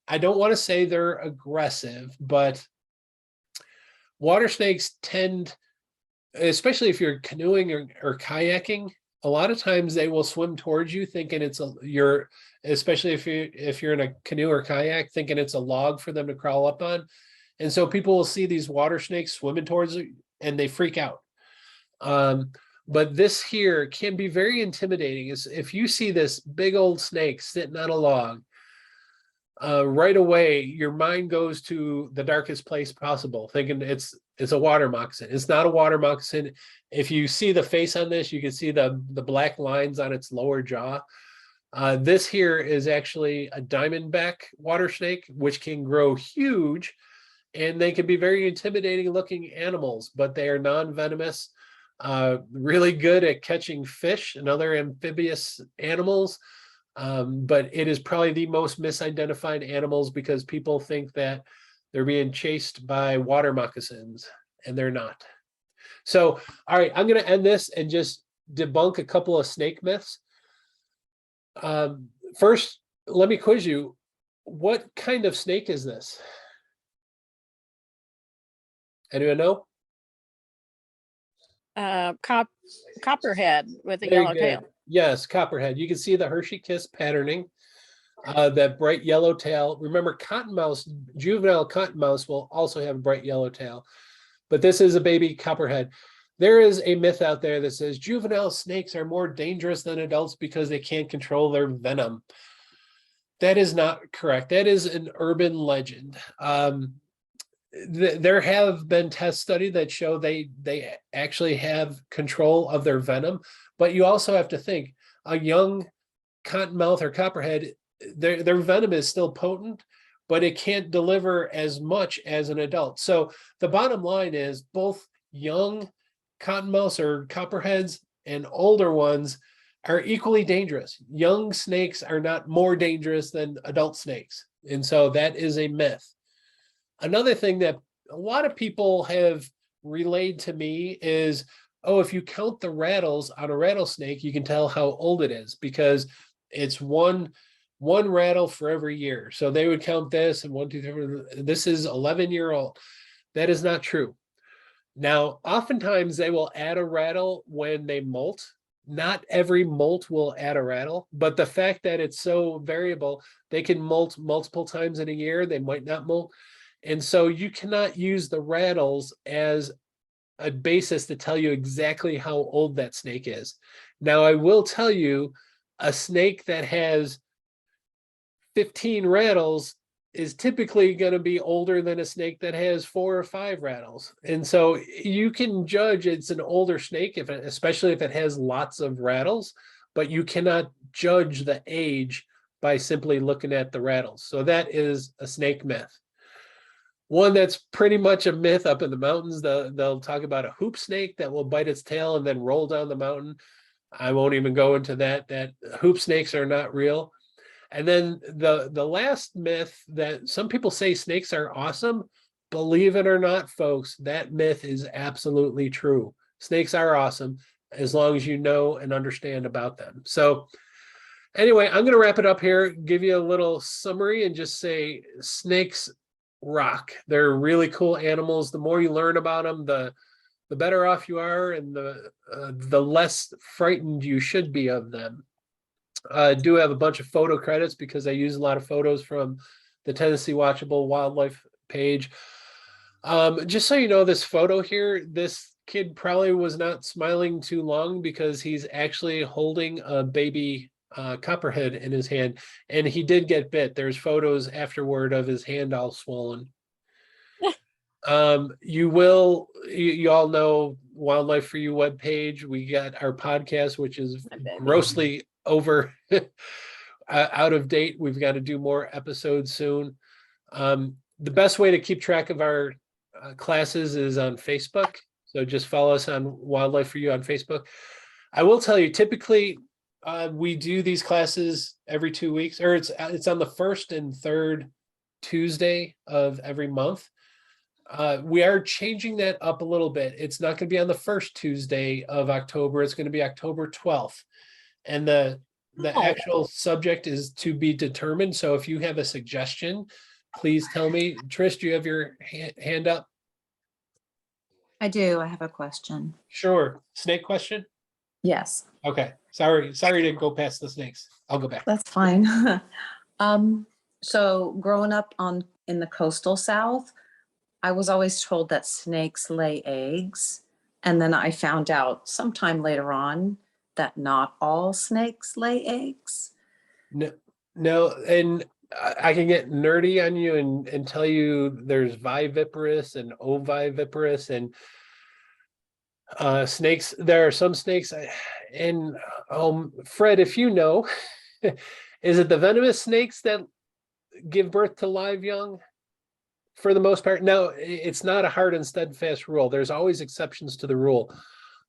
I don't want to say they're aggressive, but water snakes tend, especially if you're canoeing or kayaking, a lot of times they will swim towards you thinking especially if you're in a canoe or kayak, thinking it's a log for them to crawl up on. And so people will see these water snakes swimming towards you and they freak out. But this here can be very intimidating. If you see this big old snake sitting on a log, right away, your mind goes to the darkest place possible, thinking it's a water moccasin. It's not a water moccasin. If you see the face on this, you can see the black lines on its lower jaw. This here is actually a diamondback water snake, which can grow huge, and they can be very intimidating looking animals, but they are non-venomous, really good at catching fish and other amphibious animals. But it is probably the most misidentified animals because people think that they're being chased by water moccasins, and they're not. So, all right, I'm going to end this and just debunk a couple of snake myths. First, let me quiz you. What kind of snake is this? Anyone know? Copperhead with a Very yellow good. tail. Yes, copperhead. You can see the Hershey kiss patterning, that bright yellow tail. Remember, cottonmouths, juvenile cottonmouths will also have a bright yellow tail, but this is a baby copperhead. There is a myth out there that says juvenile snakes are more dangerous than adults because they can't control their venom. That is not correct. That is an urban legend. There have been test studies that show they actually have control of their venom, but you also have to think a young cottonmouth or copperhead, their venom is still potent, but it can't deliver as much as an adult. So the bottom line is both young cottonmouths or copperheads and older ones are equally dangerous. Young snakes are not more dangerous than adult snakes. And so that is a myth. Another thing that a lot of people have relayed to me is, oh, if you count the rattles on a rattlesnake, you can tell how old it is because it's one rattle for every year. So they would count this and 1, 2, 3. This is 11-year-old. That is not true. Now, oftentimes they will add a rattle when they molt. Not every molt will add a rattle, but the fact that it's so variable, they can molt multiple times in a year. They might not molt. And so you cannot use the rattles as a basis to tell you exactly how old that snake is. Now, I will tell you, a snake that has 15 rattles is typically going to be older than a snake that has 4 or 5 rattles. And so you can judge it's an older snake, especially if it has lots of rattles, but you cannot judge the age by simply looking at the rattles. So that is a snake myth. One that's pretty much a myth up in the mountains, they'll talk about a hoop snake that will bite its tail and then roll down the mountain. I won't even go into that. That hoop snakes are not real. And then the last myth that some people say snakes are awesome, believe it or not, folks, that myth is absolutely true. Snakes are awesome as long as you know and understand about them. So anyway, I'm going to wrap it up here, give you a little summary and just say snakes rock. They're really cool animals. The more you learn about them, the better off you are, and the less frightened you should be of them. I do have a bunch of photo credits because I use a lot of photos from the Tennessee Watchable Wildlife page. Just so you know, this photo here, this kid probably was not smiling too long because he's actually holding a baby copperhead in his hand, and he did get bit. There's photos afterward of his hand all swollen. You all know Wildlife for You webpage. We got our podcast, which is grossly over out of date. We've got to do more episodes soon. The best way to keep track of our classes is on Facebook. So just follow us on Wildlife for You on Facebook. I will tell you, typically we do these classes every 2 weeks, or it's on the first and third Tuesday of every month. We are changing that up a little bit. It's not going to be on the first Tuesday of October. It's going to be October 12th. And the actual subject is to be determined. So if you have a suggestion, please tell me. Trish, do you have your hand up? I do. I have a question. Sure. Snake question? Yes, Okay. Sorry to go past the snakes. I'll go back. that's fine. So growing up in the coastal South, I was always told that snakes lay eggs. And then I found out sometime later on that not all snakes lay eggs. No, and I can get nerdy on you and tell you there's viviparous and oviviparous and snakes. There are some snakes, and Fred, if you know, is it the venomous snakes that give birth to live young? For the most part, no, it's not a hard and steadfast rule. There's always exceptions to the rule.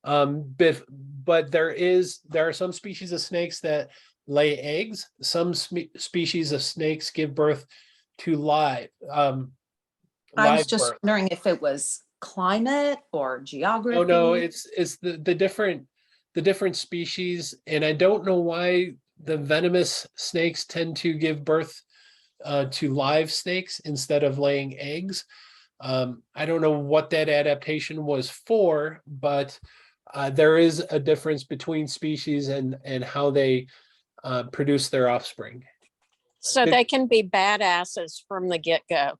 But there are some species of snakes that lay eggs. Some species of snakes give birth to live. I was just wondering if it was climate or geography. Oh no, it's the different species, and I don't know why the venomous snakes tend to give birth to live snakes instead of laying eggs. I don't know what that adaptation was for, but there is a difference between species and how they produce their offspring. So they can be badasses from the get-go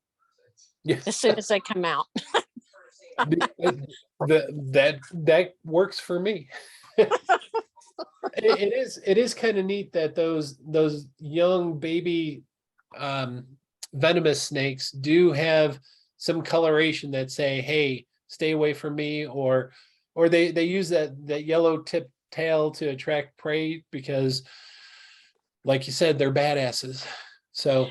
Yeah. as soon as they come out. That works for me. It is kind of neat that those young baby venomous snakes do have some coloration that say, hey, stay away from me, or they use that yellow tip tail to attract prey because, like you said, they're badasses. So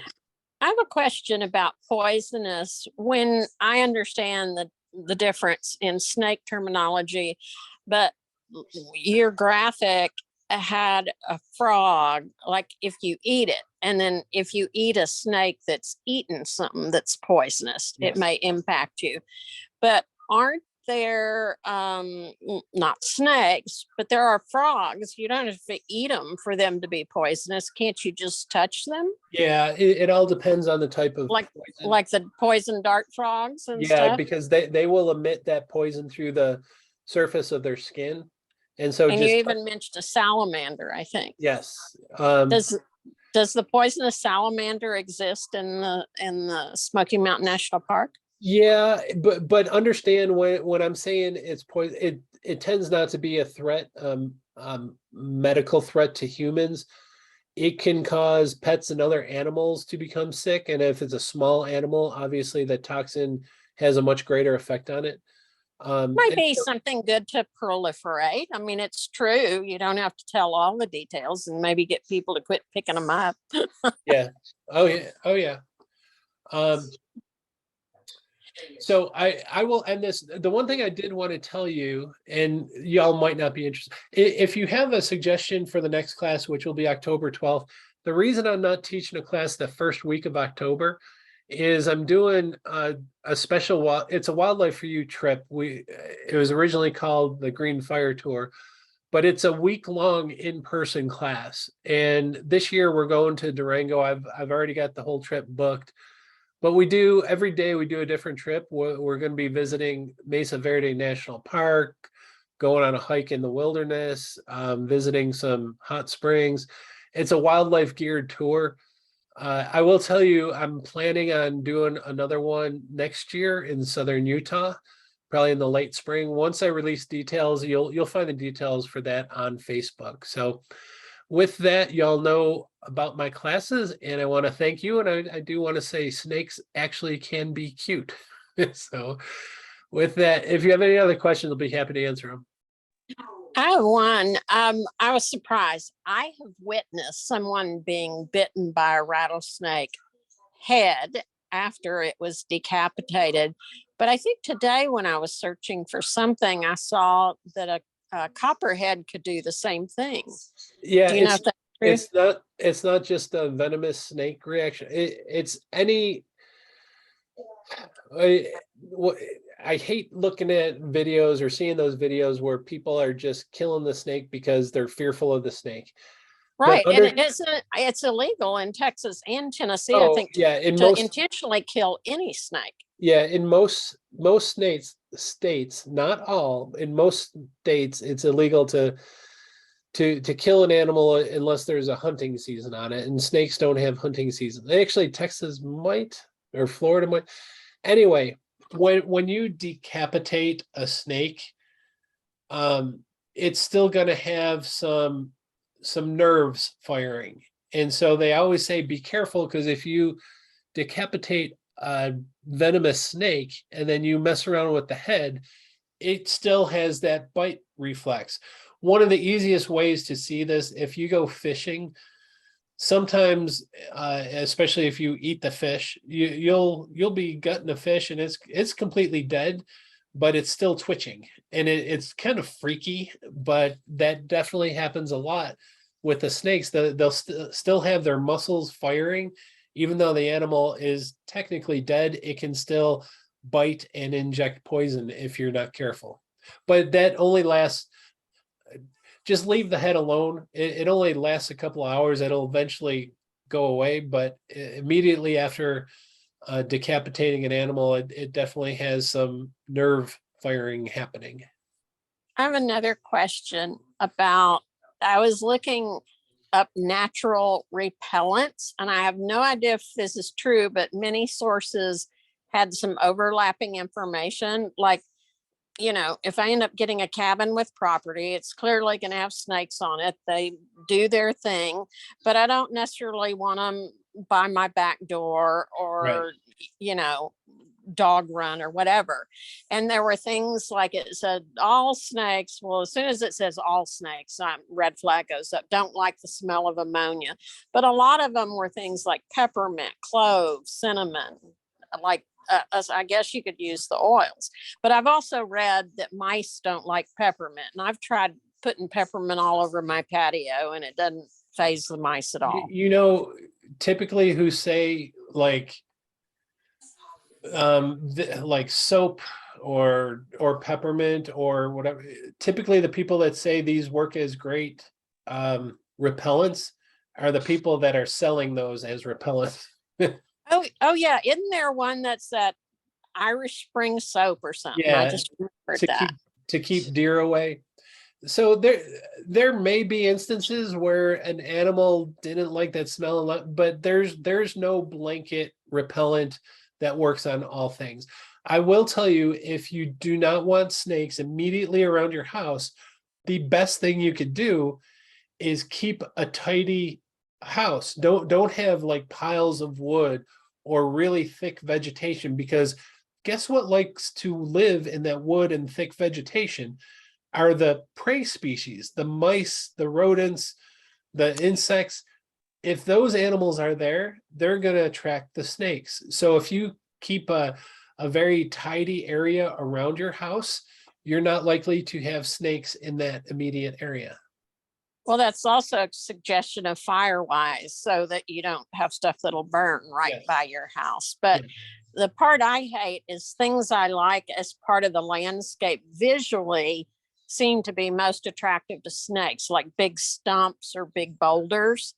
I have a question about poisonous. When I understand the difference in snake terminology, but your graphic had a frog, like if you eat it, and then if you eat a snake that's eaten something that's poisonous, Yes. It may impact you. But aren't there not snakes, but there are frogs? You don't have to eat them for them to be poisonous. Can't you just touch them? yeah, it all depends on the type of Like poison. like the poison dart frogs and Yeah, stuff? because they will emit that poison through the surface of their skin. And so And just you even mentioned a salamander, I think. yes. Does the poisonous salamander exist in the Smoky Mountain National Park? Yeah, but understand when I'm saying it's poison, it tends not to be a threat, medical threat to humans. it can cause pets and other animals to become sick. And if it's a small animal, obviously the toxin has a much greater effect on it. Might And be something good to proliferate. I mean, it's true. You don't have to tell all the details and maybe get people to quit picking them up. yeah. Oh yeah. Oh yeah. Um, so I will end this. The one thing I did want to tell you, and y'all might not be interested, if you have a suggestion for the next class, which will be October 12th, the reason I'm not teaching a class the first week of October is I'm doing a special, it's a Wildlife for You trip. It was originally called the Green Fire Tour, but it's a week-long in-person class. And this year we're going to Durango. I've already got the whole trip booked. But we do every day we do a different trip. We're going to be visiting Mesa Verde National Park, going on a hike in the wilderness, visiting some hot springs. It's a wildlife geared tour. I will tell you, I'm planning on doing another one next year in southern Utah, probably in the late spring. Once I release details, you'll find the details for that on Facebook. So with that, y'all know about my classes, and I want to thank you. And I do want to say snakes actually can be cute. So with that, if you have any other questions, I'll be happy to answer them. I have one. I was surprised. I have witnessed someone being bitten by a rattlesnake head after it was decapitated. But I think today when I was searching for something, I saw that a copperhead could do the same thing. Yeah, Do you know if that's true? it's not just a venomous snake reaction. It's any. I hate looking at videos or seeing those videos where people are just killing the snake because they're fearful of the snake. But Right. And it's illegal in Texas and Tennessee, I think, yeah, in to most intentionally kill any snake. in most states, not all, in most states, it's illegal to kill an animal unless there's a hunting season on it. And snakes don't have hunting season. Actually, Texas might, or Florida might. Anyway, when you decapitate a snake, it's still going to have some nerves firing. And so they always say be careful, because if you decapitate a venomous snake and then you mess around with the head, it still has that bite reflex. One of the easiest ways to see this, if you go fishing, sometimes, especially if you eat the fish, you'll be gutting a fish and it's completely dead, but it's still twitching, and it's kind of freaky. But that definitely happens a lot with the snakes. They'll still have their muscles firing, even though the animal is technically dead. It can still bite and inject poison if you're not careful. But that only lasts. Just leave the head alone. It only lasts a couple of hours. It'll eventually go away, but immediately after decapitating an animal, it definitely has some nerve firing happening. I have another question about, I was looking up natural repellents, and I have no idea if this is true, but many sources had some overlapping information. Like, you know, if I end up getting a cabin with property, it's clearly going to have snakes on it. They do their thing, but I don't necessarily want them by my back door or, Right. you know, dog run or whatever. And there were things like it said all snakes. Well, as soon as it says all snakes, red flag goes up. Don't like the smell of ammonia. But a lot of them were things like peppermint, clove, cinnamon, like I guess you could use the oils. But I've also read that mice don't like peppermint. And I've tried putting peppermint all over my patio and it doesn't phase the mice at all. You know, typically who say like soap or peppermint or whatever, typically the people that say these work as great repellents are the people that are selling those as repellents. Oh yeah. Isn't there one that's that Irish Spring soap or something? I Yeah, just remembered that. to keep deer away. So there may be instances where an animal didn't like that smell a lot, but there's no blanket repellent that works on all things. I will tell you, if you do not want snakes immediately around your house, the best thing you could do is keep a tidy house. Don't have like piles of wood or really thick vegetation, because guess what likes to live in that wood and thick vegetation are the prey species, the mice, the rodents, the insects. If those animals are there, they're going to attract the snakes. So if you keep a very tidy area around your house, you're not likely to have snakes in that immediate area. Well, that's also a suggestion of fire-wise, so that you don't have stuff that'll burn right Yes. by your house. But Yes. the part I hate is things I like as part of the landscape visually seem to be most attractive to snakes, like big stumps or big boulders.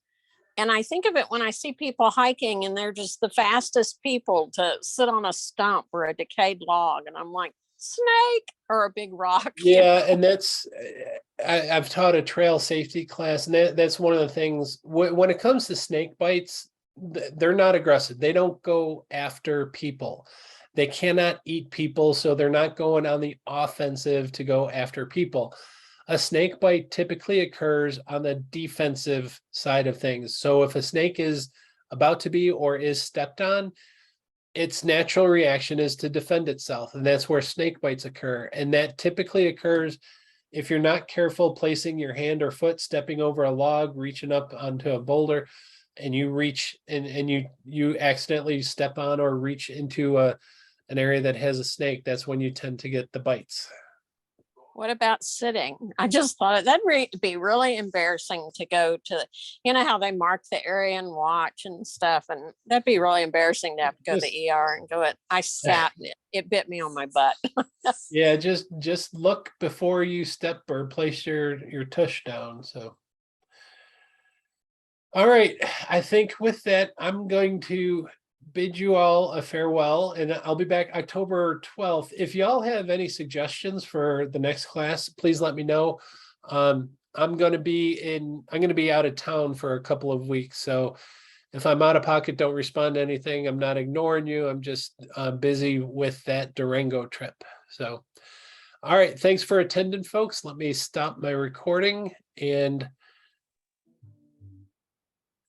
And I think of it when I see people hiking and they're just the fastest people to sit on a stump or a decayed log. And I'm like, snake or a big rock. Yeah, and that's I've taught a trail safety class, and that's one of the things when it comes to snake bites, they're not aggressive. They don't go after people. They cannot eat people, so they're not going on the offensive to go after people. A snake bite typically occurs on the defensive side of things. So if a snake is about to be or is stepped on, its natural reaction is to defend itself, and that's where snake bites occur. And that typically occurs if you're not careful placing your hand or foot, stepping over a log, reaching up onto a boulder, and you reach and you accidentally step on or reach into an area that has a snake. That's when you tend to get the bites. What about sitting? I just thought that'd be really embarrassing to go to, you know, how they mark the area and watch and stuff. And that'd be really embarrassing to have to go to the ER and go, I sat, it bit me on my butt. Yeah, just look before you step or place your tush down. So. All right, I think with that, I'm going to bid you all a farewell, and I'll be back October 12th. If y'all have any suggestions for the next class, please let me know. I'm going to be out of town for a couple of weeks. So if I'm out of pocket, don't respond to anything. I'm not ignoring you. I'm just busy with that Durango trip. So, all right, thanks for attending, folks. Let me stop my recording and